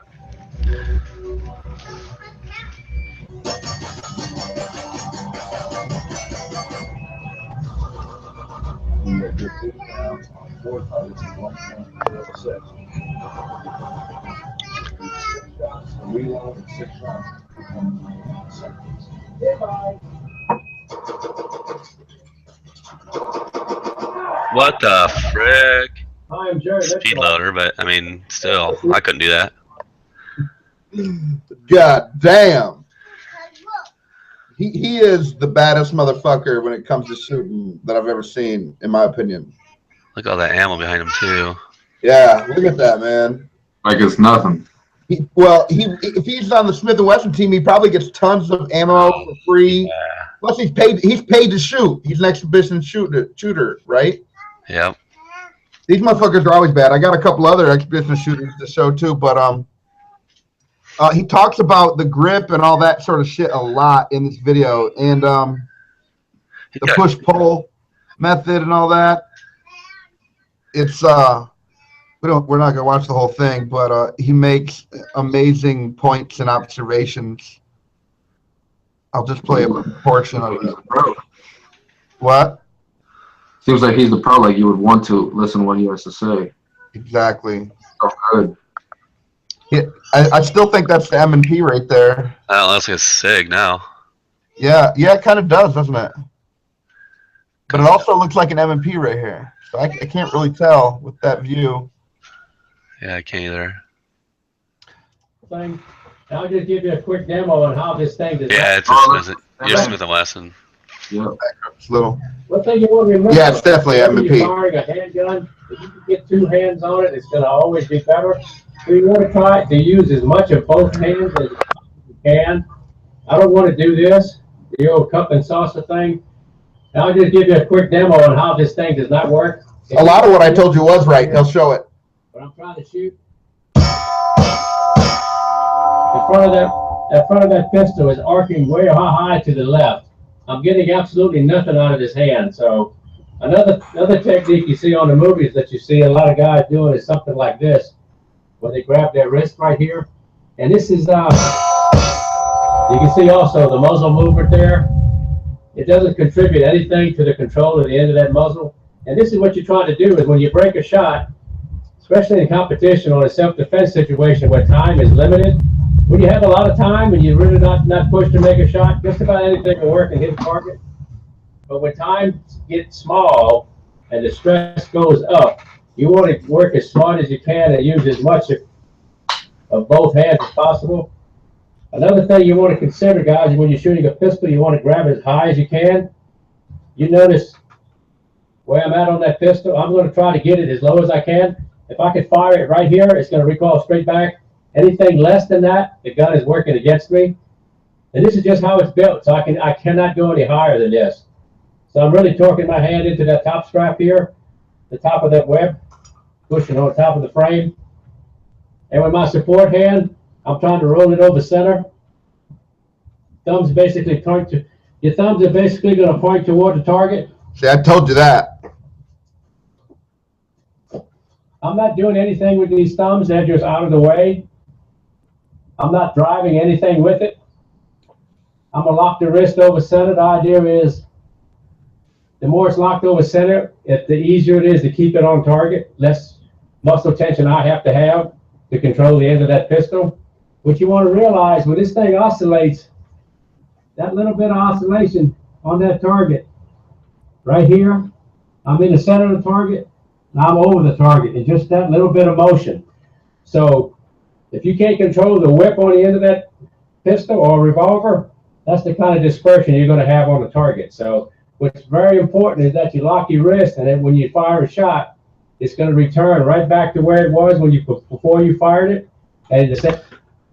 What the frick? Hi, I'm Jerry. Speed loader, but I mean, still, I couldn't do that. God damn. He is the baddest motherfucker when it comes to shooting that I've ever seen, in my opinion. Look at all that ammo behind him too. Yeah, look at that, man. Like it's nothing. If he's on the Smith & Wesson team, he probably gets tons of ammo for free. Yeah. Plus, he's paid to shoot. He's an exhibition shooter, right? Yep. These motherfuckers are always bad. I got a couple other exhibition shooters to show too, but he talks about the grip and all that sort of shit a lot in this video, and the push-pull method and all that. It's but we're not gonna watch the whole thing, but he makes amazing points and observations. I'll just play a portion of it. What? Seems like he's the pro. Like you would want to listen to what he has to say. Exactly. So good. Yeah, I still think that's the M&P right there. Oh, that's like a SIG now. Yeah, it kind of does, doesn't it? But it also looks like an M&P right here. So I can't really tell with that view. Yeah, I can't either. Thing. I'll just give you a quick demo on how this thing does. Yeah, it's a Smith. You're Smith and Wesson. Yeah. It's little. One thing you want to remember. Yeah, it's definitely when M&P. you're firing a handgun, if you can get 2 hands on it, it's going to always be better. So you want to try to use as much of both hands as you can. I don't want to do this, the old cup and saucer thing. And I'll just give you a quick demo on how this thing does not work. A lot of what I told you was right. They'll show it. But I'm trying to shoot. The front of that pistol is arcing way high to the left. I'm getting absolutely nothing out of this hand. So another technique you see on the movies that you see a lot of guys doing is something like this, where they grab their wrist right here. And this is, you can see also the muzzle movement there. It doesn't contribute anything to the control of the end of that muzzle. And this is what you're trying to do is when you break a shot, especially in competition or a self-defense situation where time is limited, when you have a lot of time and you're really not pushed to make a shot, just about anything will work and hit a target. But when time gets small and the stress goes up, you want to work as smart as you can and use as much of both hands as possible. Another thing you want to consider, guys, is when you're shooting a pistol, you want to grab it as high as you can. You notice where I'm at on that pistol. I'm going to try to get it as low as I can. If I can fire it right here, it's going to recoil straight back. Anything less than that, the gun is working against me. And this is just how it's built, so I cannot go any higher than this. So I'm really torquing my hand into that top strap here, the top of that web, pushing on top of the frame. And with my support hand, I'm trying to roll it over center. Your thumbs are basically going to point toward the target. See, I told you that. I'm not doing anything with these thumbs. They're just out of the way. I'm not driving anything with it. I'm going to lock the wrist over center. The idea is the more it's locked over center, the easier it is to keep it on target. Less muscle tension I have to control the end of that pistol. What you want to realize, when this thing oscillates, that little bit of oscillation on that target, right here, I'm in the center of the target, and I'm over the target, and just that little bit of motion. So if you can't control the whip on the end of that pistol or revolver, that's the kind of dispersion you're going to have on the target. So what's very important is that you lock your wrist, and then when you fire a shot, it's going to return right back to where it was before you fired it. And the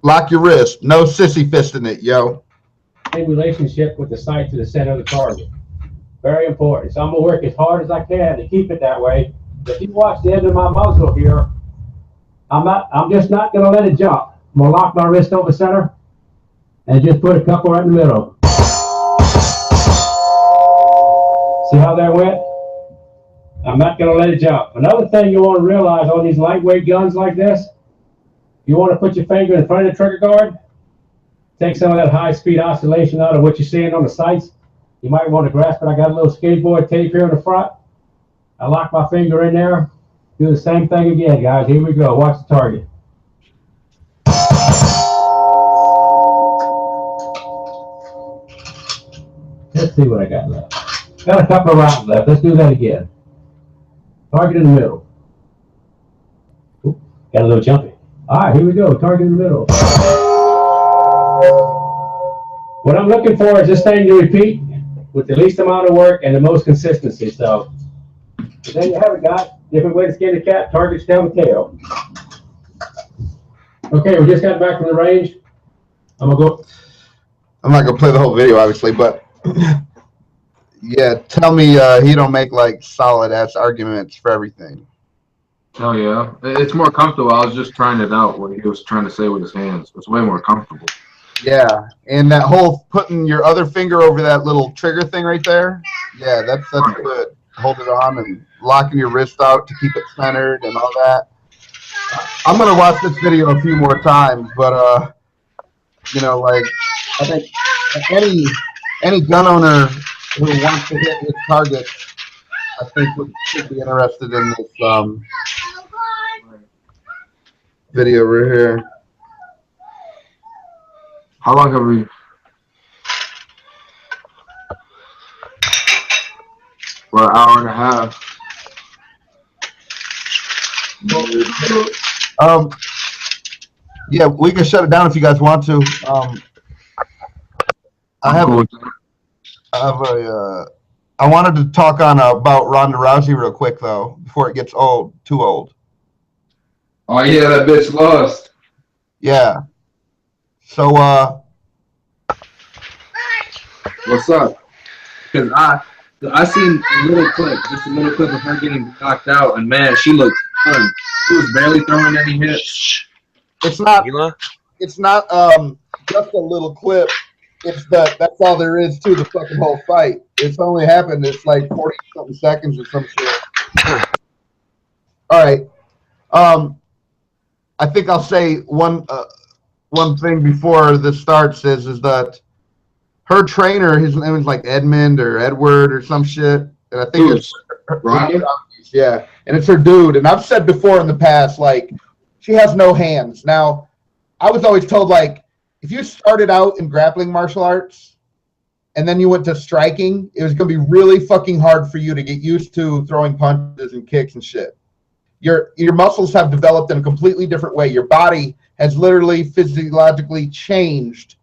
Lock your wrist. No sissy fisting it, yo. same relationship with the sight to the center of the target. Very important. So I'm going to work as hard as I can to keep it that way. If you watch the end of my muzzle here, I'm just not going to let it jump. I'm going to lock my wrist over center and just put a couple right in the middle. See how that went? I'm not going to let it jump. Another thing you want to realize on these lightweight guns like this, you want to put your finger in front of the trigger guard, take some of that high-speed oscillation out of what you're seeing on the sights. You might want to grasp it. I got a little skateboard tape here in the front. I lock my finger in there. Do the same thing again, guys. Here we go. Watch the target. Let's see what I got left. Got a couple of rounds left. Let's do that again. Target in the middle. Ooh, got a little jumpy. All right, here we go. Target in the middle. What I'm looking for is this thing to repeat with the least amount of work and the most consistency. So there you have it, guys. Different way to skin the cat. Targets down the tail. Okay, we just got back from the range. I'm not gonna play the whole video, obviously, but yeah, tell me he don't make like solid ass arguments for everything. Oh yeah, it's more comfortable. I was just trying it out what he was trying to say with his hands. It's way more comfortable. Yeah, and that whole putting your other finger over that little trigger thing right there. Yeah, that's good. Hold it on and locking your wrist out to keep it centered and all that. I'm gonna watch this video a few more times, but you know, like I think any gun owner who wants to hit his target, I think should be interested in this video right here. How long have we? For an hour and a half. Yeah, we can shut it down if you guys want to. I wanted to talk on about Ronda Rousey real quick though, before it gets too old. Oh yeah, that bitch lost. Yeah. So what's up? Because I seen a little clip, just a little clip of her getting knocked out, and man, she looked fun. She was barely throwing any hits. It's not just a little clip. It's that's all there is to the fucking whole fight. It's only happened. It's like 40 something seconds or some shit. All right. I think I'll say one thing before this starts is that her trainer, his name is like Edmund or Edward or some shit, and I think it's Ronda. Yeah, and it's her dude. And I've said before in the past, like, she has no hands. Now, I was always told, like, if you started out in grappling martial arts and then you went to striking, it was going to be really fucking hard for you to get used to throwing punches and kicks and shit. Your muscles have developed in a completely different way. Your body has literally physiologically changed.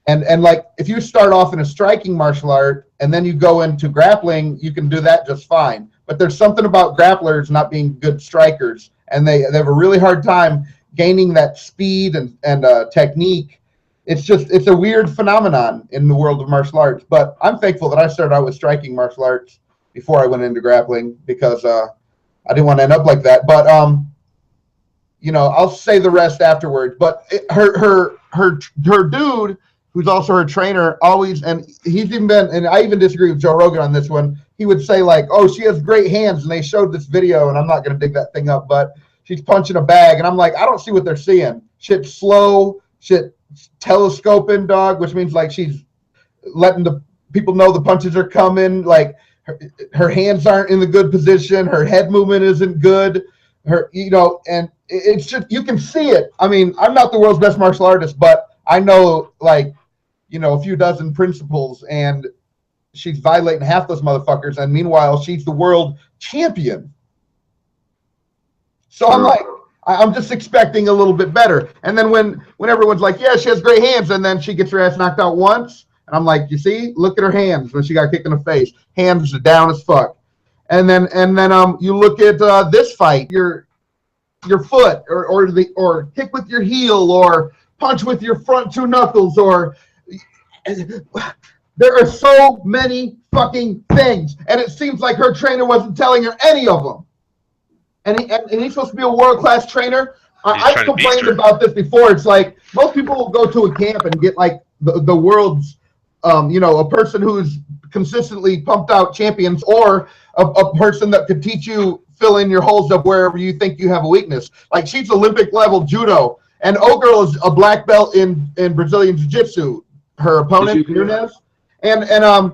And like, if you start off in a striking martial art and then you go into grappling, you can do that just fine. But there's something about grapplers not being good strikers, and they have a really hard time gaining that speed and technique. It's a weird phenomenon in the world of martial arts. But I'm thankful that I started out with striking martial arts before I went into grappling, because I didn't want to end up like that. But you know, I'll say the rest afterwards. But her dude, who's also her trainer, always, and he's even been, and I even disagree with Joe Rogan on this one, he would say, like, oh, she has great hands, and they showed this video, and I'm not going to dig that thing up, but she's punching a bag, and I'm like, I don't see what they're seeing. Shit's slow, shit telescoping, dog, which means, like, she's letting the people know the punches are coming, like, her hands aren't in the good position, her head movement isn't good, you know, and it's just, you can see it. I mean, I'm not the world's best martial artist, but I know, like, you know, a few dozen principles, and she's violating half those motherfuckers, and meanwhile she's the world champion. So I'm like, I'm just expecting a little bit better. And then when everyone's like, yeah, she has great hands, and then she gets her ass knocked out once, and I'm like, you see, look at her hands when she got kicked in the face. Hands are down as fuck. And then you look at this fight, your foot, or kick with your heel, or punch with your front two knuckles, or there are so many fucking things, and it seems like her trainer wasn't telling her any of them. And he's supposed to be a world-class trainer. I've complained about this before. It's like, most people will go to a camp and get like the world's, you know, a person who's consistently pumped out champions, or a person that could teach you, fill in your holes up wherever you think you have a weakness. Like, she's Olympic level judo, and O-Girl is a black belt in Brazilian Jiu-Jitsu. Her opponent, Nunes. And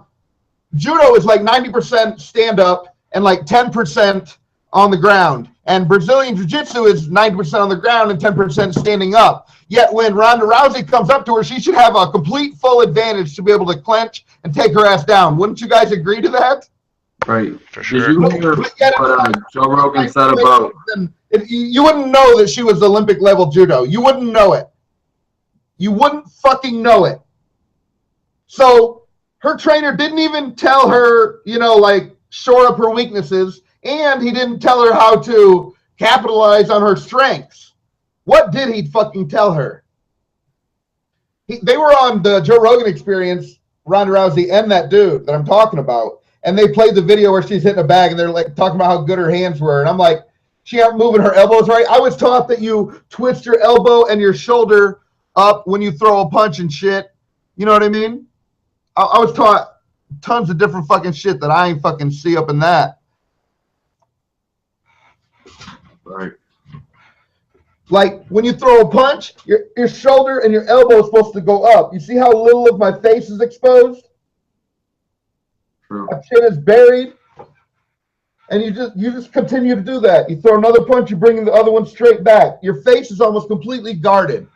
judo is like 90% stand up and like 10% on the ground. And Brazilian Jiu-Jitsu is 90% on the ground and 10% standing up. Yet when Ronda Rousey comes up to her, she should have a complete full advantage to be able to clench and take her ass down. Wouldn't you guys agree to that? Right. For sure. Did you hear what Joe Rogan said about? You wouldn't know that she was Olympic level judo. You wouldn't know it. You wouldn't fucking know it. So her trainer didn't even tell her, you know, like, shore up her weaknesses, and he didn't tell her how to capitalize on her strengths. What did he fucking tell her? They were on the Joe Rogan Experience, Ronda Rousey and that dude that I'm talking about, and they played the video where she's hitting a bag, and they're like talking about how good her hands were, and I'm like, she aren't moving her elbows right. I was taught that you twist your elbow and your shoulder up when you throw a punch and shit. You know what I mean? I was taught tons of different fucking shit that I ain't fucking see up in that. Right. Like when you throw a punch, your shoulder and your elbow is supposed to go up. You see how little of my face is exposed? True. My chin is buried. And you just continue to do that. You throw another punch, you bring the other one straight back. Your face is almost completely guarded.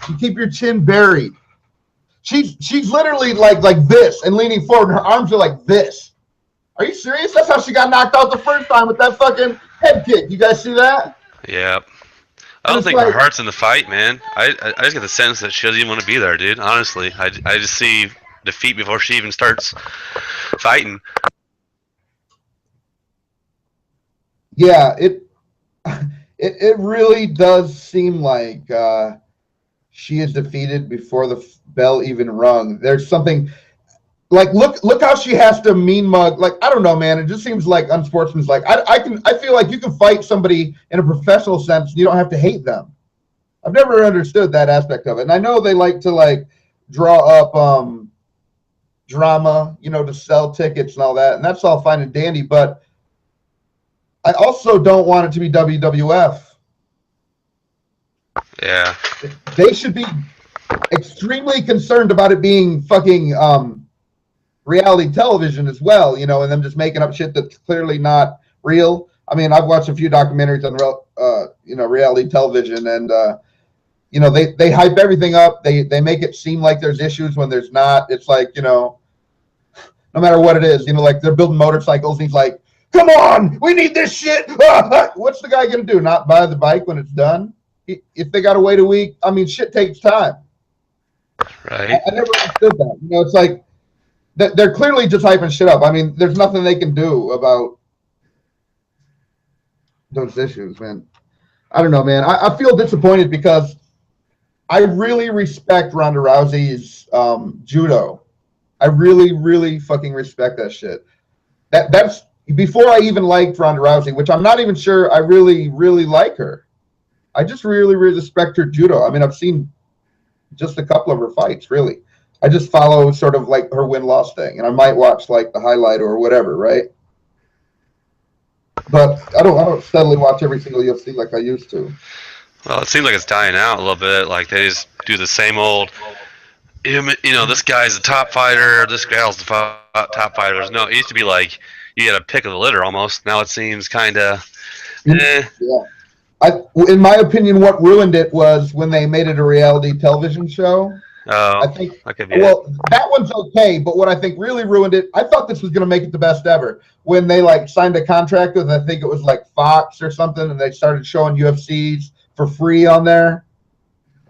You keep your chin buried. She's literally like this and leaning forward, and her arms are like this. Are you serious? That's how she got knocked out the first time with that fucking head kick. You guys see that? Yeah. I don't think her heart's in the fight, man. I just get the sense that she doesn't even want to be there, dude. Honestly, I just see defeat before she even starts fighting. Yeah, it really does seem like she is defeated before the bell even rung. There's something like look how she has to mean mug. Like, I don't know, man. It just seems like unsportsmanlike. I feel like you can fight somebody in a professional sense. You don't have to hate them. I've never understood that aspect of it. And I know they like to like draw up drama, you know, to sell tickets and all that. And that's all fine and dandy, but I also don't want it to be WWF. Yeah. They should be extremely concerned about it being fucking reality television as well, you know, and them just making up shit that's clearly not real. I mean, I've watched a few documentaries on you know, reality television, and you know, they hype everything up. They make it seem like there's issues when there's not. It's like, you know, no matter what it is, you know, like they're building motorcycles and he's like, come on, we need this shit. What's the guy gonna do? Not buy the bike when it's done? If they gotta wait a week, I mean, shit takes time. Right. I never understood that. You know, it's like they're clearly just hyping shit up. I mean, there's nothing they can do about those issues, man. I don't know, man. I feel disappointed because I really respect Ronda Rousey's judo. I really, really fucking respect that shit. That's before I even liked Ronda Rousey, which I'm not even sure I really, really like her. I just really, really respect her judo. I mean, I've seen just a couple of her fights, really. I just follow sort of like her win-loss thing, and I might watch like the highlight or whatever, right? But I don't steadily watch every single UFC like I used to. Well, it seems like it's dying out a little bit. Like they just do the same old, you know, this guy's the top fighter, this gal's the top fighter. There's no, it used to be like you had a pick of the litter almost. Now it seems kind of, eh. Yeah. In my opinion, what ruined it was when they made it a reality television show. Oh, I think, that could be well, that one's okay, but what I think really ruined it, I thought this was going to make it the best ever. When they like signed a contract with, I think it was like Fox or something, and they started showing UFCs for free on there.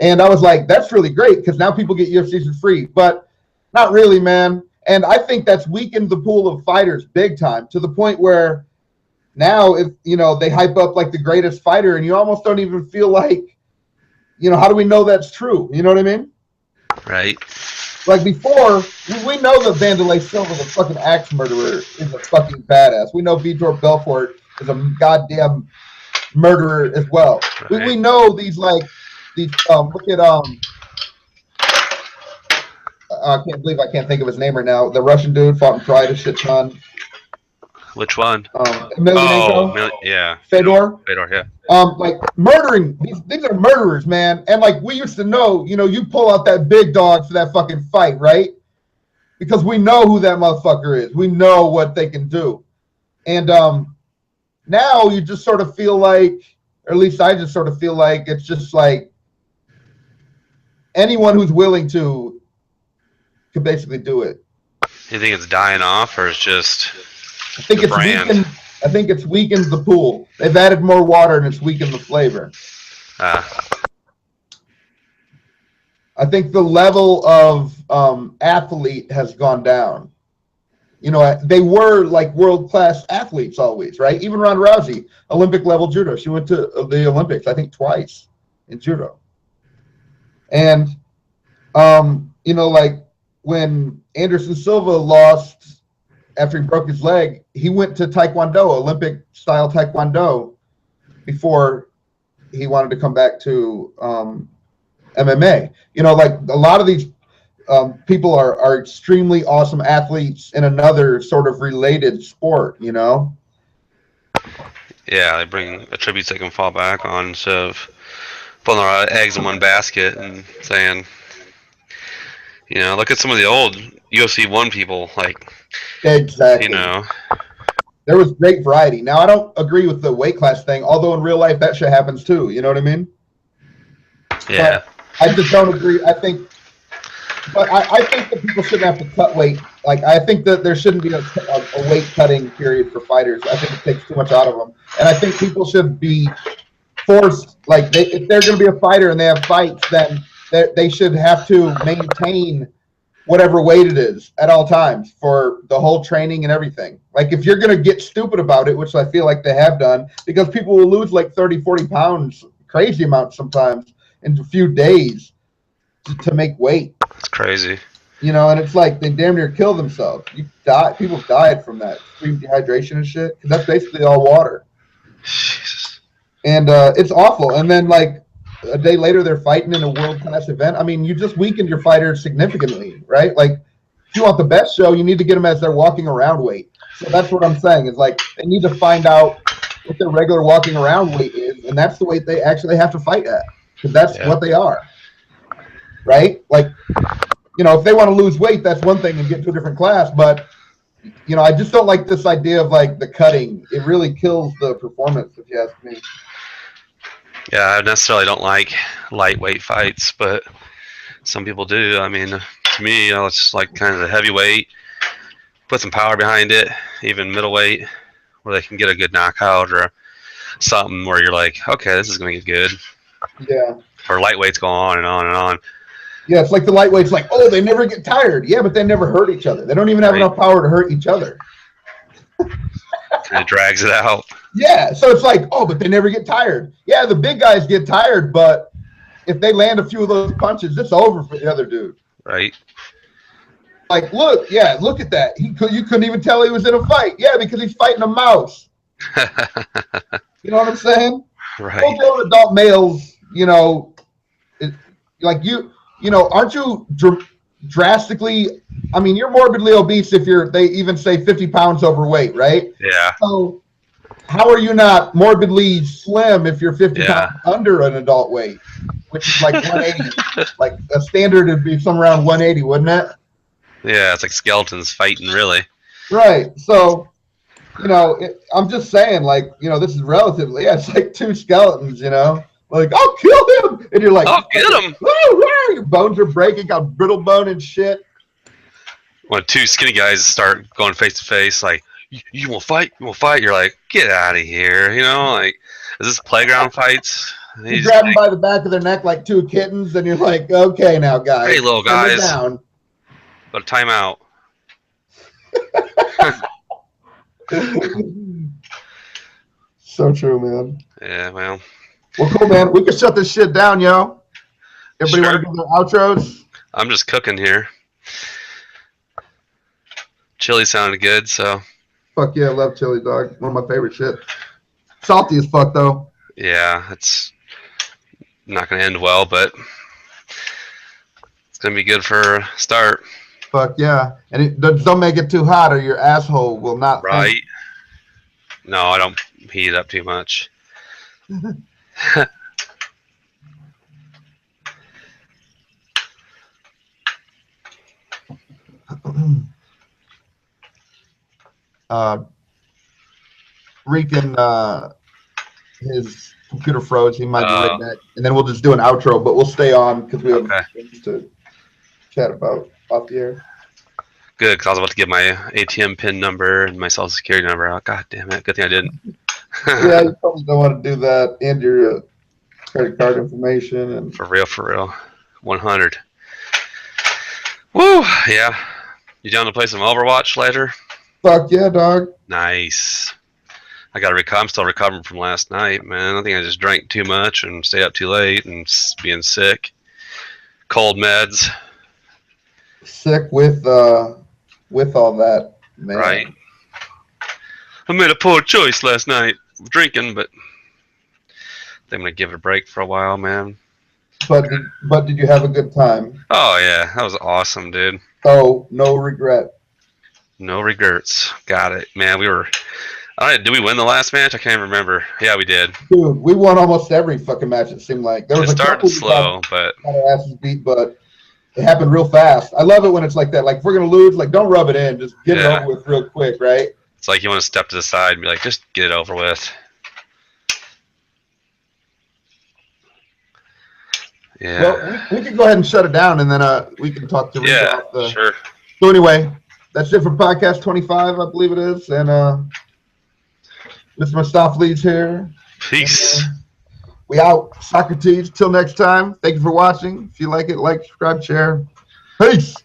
And I was like, that's really great because now people get UFCs for free, but not really, man. And I think that's weakened the pool of fighters big time to the point where now, if you know, they hype up like the greatest fighter, and you almost don't even feel like, you know, how do we know that's true? You know what I mean? Right. Like before, we know that Vanderlei Silva, the fucking axe murderer, is a fucking badass. We know Vitor Belfort is a goddamn murderer as well. Right. We know these look at I can't believe I can't think of his name right now. The Russian dude fought in Pride a shit ton. Which one? Emelianenko? Yeah. Fedor? Fedor, yeah. Like murdering, these are murderers, man. And like we used to know, you know, you pull out that big dog for that fucking fight, right? Because we know who that motherfucker is. We know what they can do. And now you just sort of feel like, or at least I just sort of feel like it's just like anyone who's willing to could basically do it. You think it's dying off, or it's just I think it's weakened. I think it's weakened the pool. They've added more water and it's weakened the flavor. I think the level of athlete has gone down. You know, they were like world-class athletes always, right? Even Ronda Rousey, Olympic-level judo. She went to the Olympics, I think, twice in judo. And, you know, like when Anderson Silva lost after he broke his leg, he went to Taekwondo, Olympic-style Taekwondo, before he wanted to come back to MMA. You know, like a lot of these people are extremely awesome athletes in another sort of related sport, you know? Yeah, they bring attributes they can fall back on instead of putting our eggs in one basket and saying, you know, look at some of the old UFC 1 people, like, Exactly. you know. There was great variety. Now, I don't agree with the weight class thing, although in real life that shit happens too. You know what I mean? Yeah. But I just don't agree. I think that people shouldn't have to cut weight. Like, I think that there shouldn't be a weight cutting period for fighters. I think it takes too much out of them. And I think people should be forced, like, if they're going to be a fighter and they have fights, then they should have to maintain whatever weight it is at all times for the whole training and everything. Like, if you're going to get stupid about it, which I feel like they have done, because people will lose like 30, 40 pounds, crazy amounts sometimes, in a few days to make weight. That's crazy. You know, and it's like they damn near kill themselves. People died from that extreme dehydration and shit. 'Cause that's basically all water. Jesus. And it's awful. And then, like, a day later, they're fighting in a world-class event. I mean, you just weakened your fighter significantly, right? Like, if you want the best show, you need to get them as they're walking around weight. So that's what I'm saying. Is like they need to find out what their regular walking around weight is, and that's the weight they actually have to fight at, because that's what they are, right? Like, you know, if they want to lose weight, that's one thing and get to a different class. But, you know, I just don't like this idea of, like, the cutting. It really kills the performance, if you ask me. Yeah, I necessarily don't like lightweight fights, but some people do. I mean, to me, you know, it's like kind of the heavyweight, put some power behind it, even middleweight, where they can get a good knockout or something where you're like, okay, this is going to get good. Yeah. Or lightweights go on and on and on. Yeah, it's like the lightweights, like, oh, they never get tired. Yeah, but they never hurt each other. They don't even have enough power to hurt each other. It drags it out. Yeah, so it's like, oh, but they never get tired. Yeah, the big guys get tired, but if they land a few of those punches, it's over for the other dude. Right. Like, look at that. You couldn't even tell he was in a fight. Yeah, because he's fighting a mouse. You know what I'm saying? Right. Full-blown adult males, you know, like you know, aren't you drastically? I mean, you're morbidly obese if they even say 50 pounds overweight, right? Yeah. So how are you not morbidly slim if you're 50 pounds under an adult weight, which is like 180? Like a standard would be somewhere around 180, wouldn't it? Yeah, it's like skeletons fighting, really. Right. So, you know, I'm just saying, like, you know, this is relatively, it's like two skeletons, you know? Like, I'll kill him! And you're like, I'll get him! Your bones are breaking, got brittle bone and shit. When two skinny guys start going face to face, like, you won't fight? You won't fight? You're like, get out of here, you know? Like, is this playground fights? You grab them by the back of their neck like two kittens, and you're like, okay, now, guys. Hey, little guys. Down. But time out. So true, man. Yeah, well. Well, cool, man. We can shut this shit down, yo. Everybody want to do their outros? I'm just cooking here. Chili sounded good, so. Fuck yeah, I love chili, dog. One of my favorite shit. Salty as fuck, though. Yeah, it's not going to end well, but it's going to be good for a start. Fuck yeah. And don't make it too hot or your asshole will not. Right. No, I don't heat it up too much. Rican, his computer froze. He might be right back. And then we'll just do an outro, but we'll stay on because we have things to chat about off the air. Good, because I was about to give my ATM PIN number and my social security number. Oh, God damn it. Good thing I didn't. Yeah, you probably don't want to do that. And your credit card information. And For real. 100. Woo! Yeah. You down to play some Overwatch later? Fuck yeah, dog. Nice. I'm still recovering from last night, man. I think I just drank too much and stayed up too late and being sick. Cold meds. Sick with all that, man. Right. I made a poor choice last night drinking, but I'm gonna give it a break for a while, man. But did you have a good time? Oh yeah, that was awesome, dude. Oh, no regret. No regrets. Got it, man. All right, did we win the last match? I can't remember. Yeah, we did. Dude, we won almost every fucking match. It seemed like there was It a started couple we slow, but got our asses beat, but it happened real fast. I love it when it's like that. Like if we're gonna lose, like don't rub it in. Just get it over with real quick, right? It's like you want to step to the side and be like, just get it over with. Yeah. Well, we can go ahead and shut it down, and then we can talk to Rican off the. Sure. So anyway, that's it for podcast 25, I believe it is, and Mr. Mestophelese here. Peace. We out. Socrates. Till next time. Thank you for watching. If you like it, like, subscribe, share. Peace.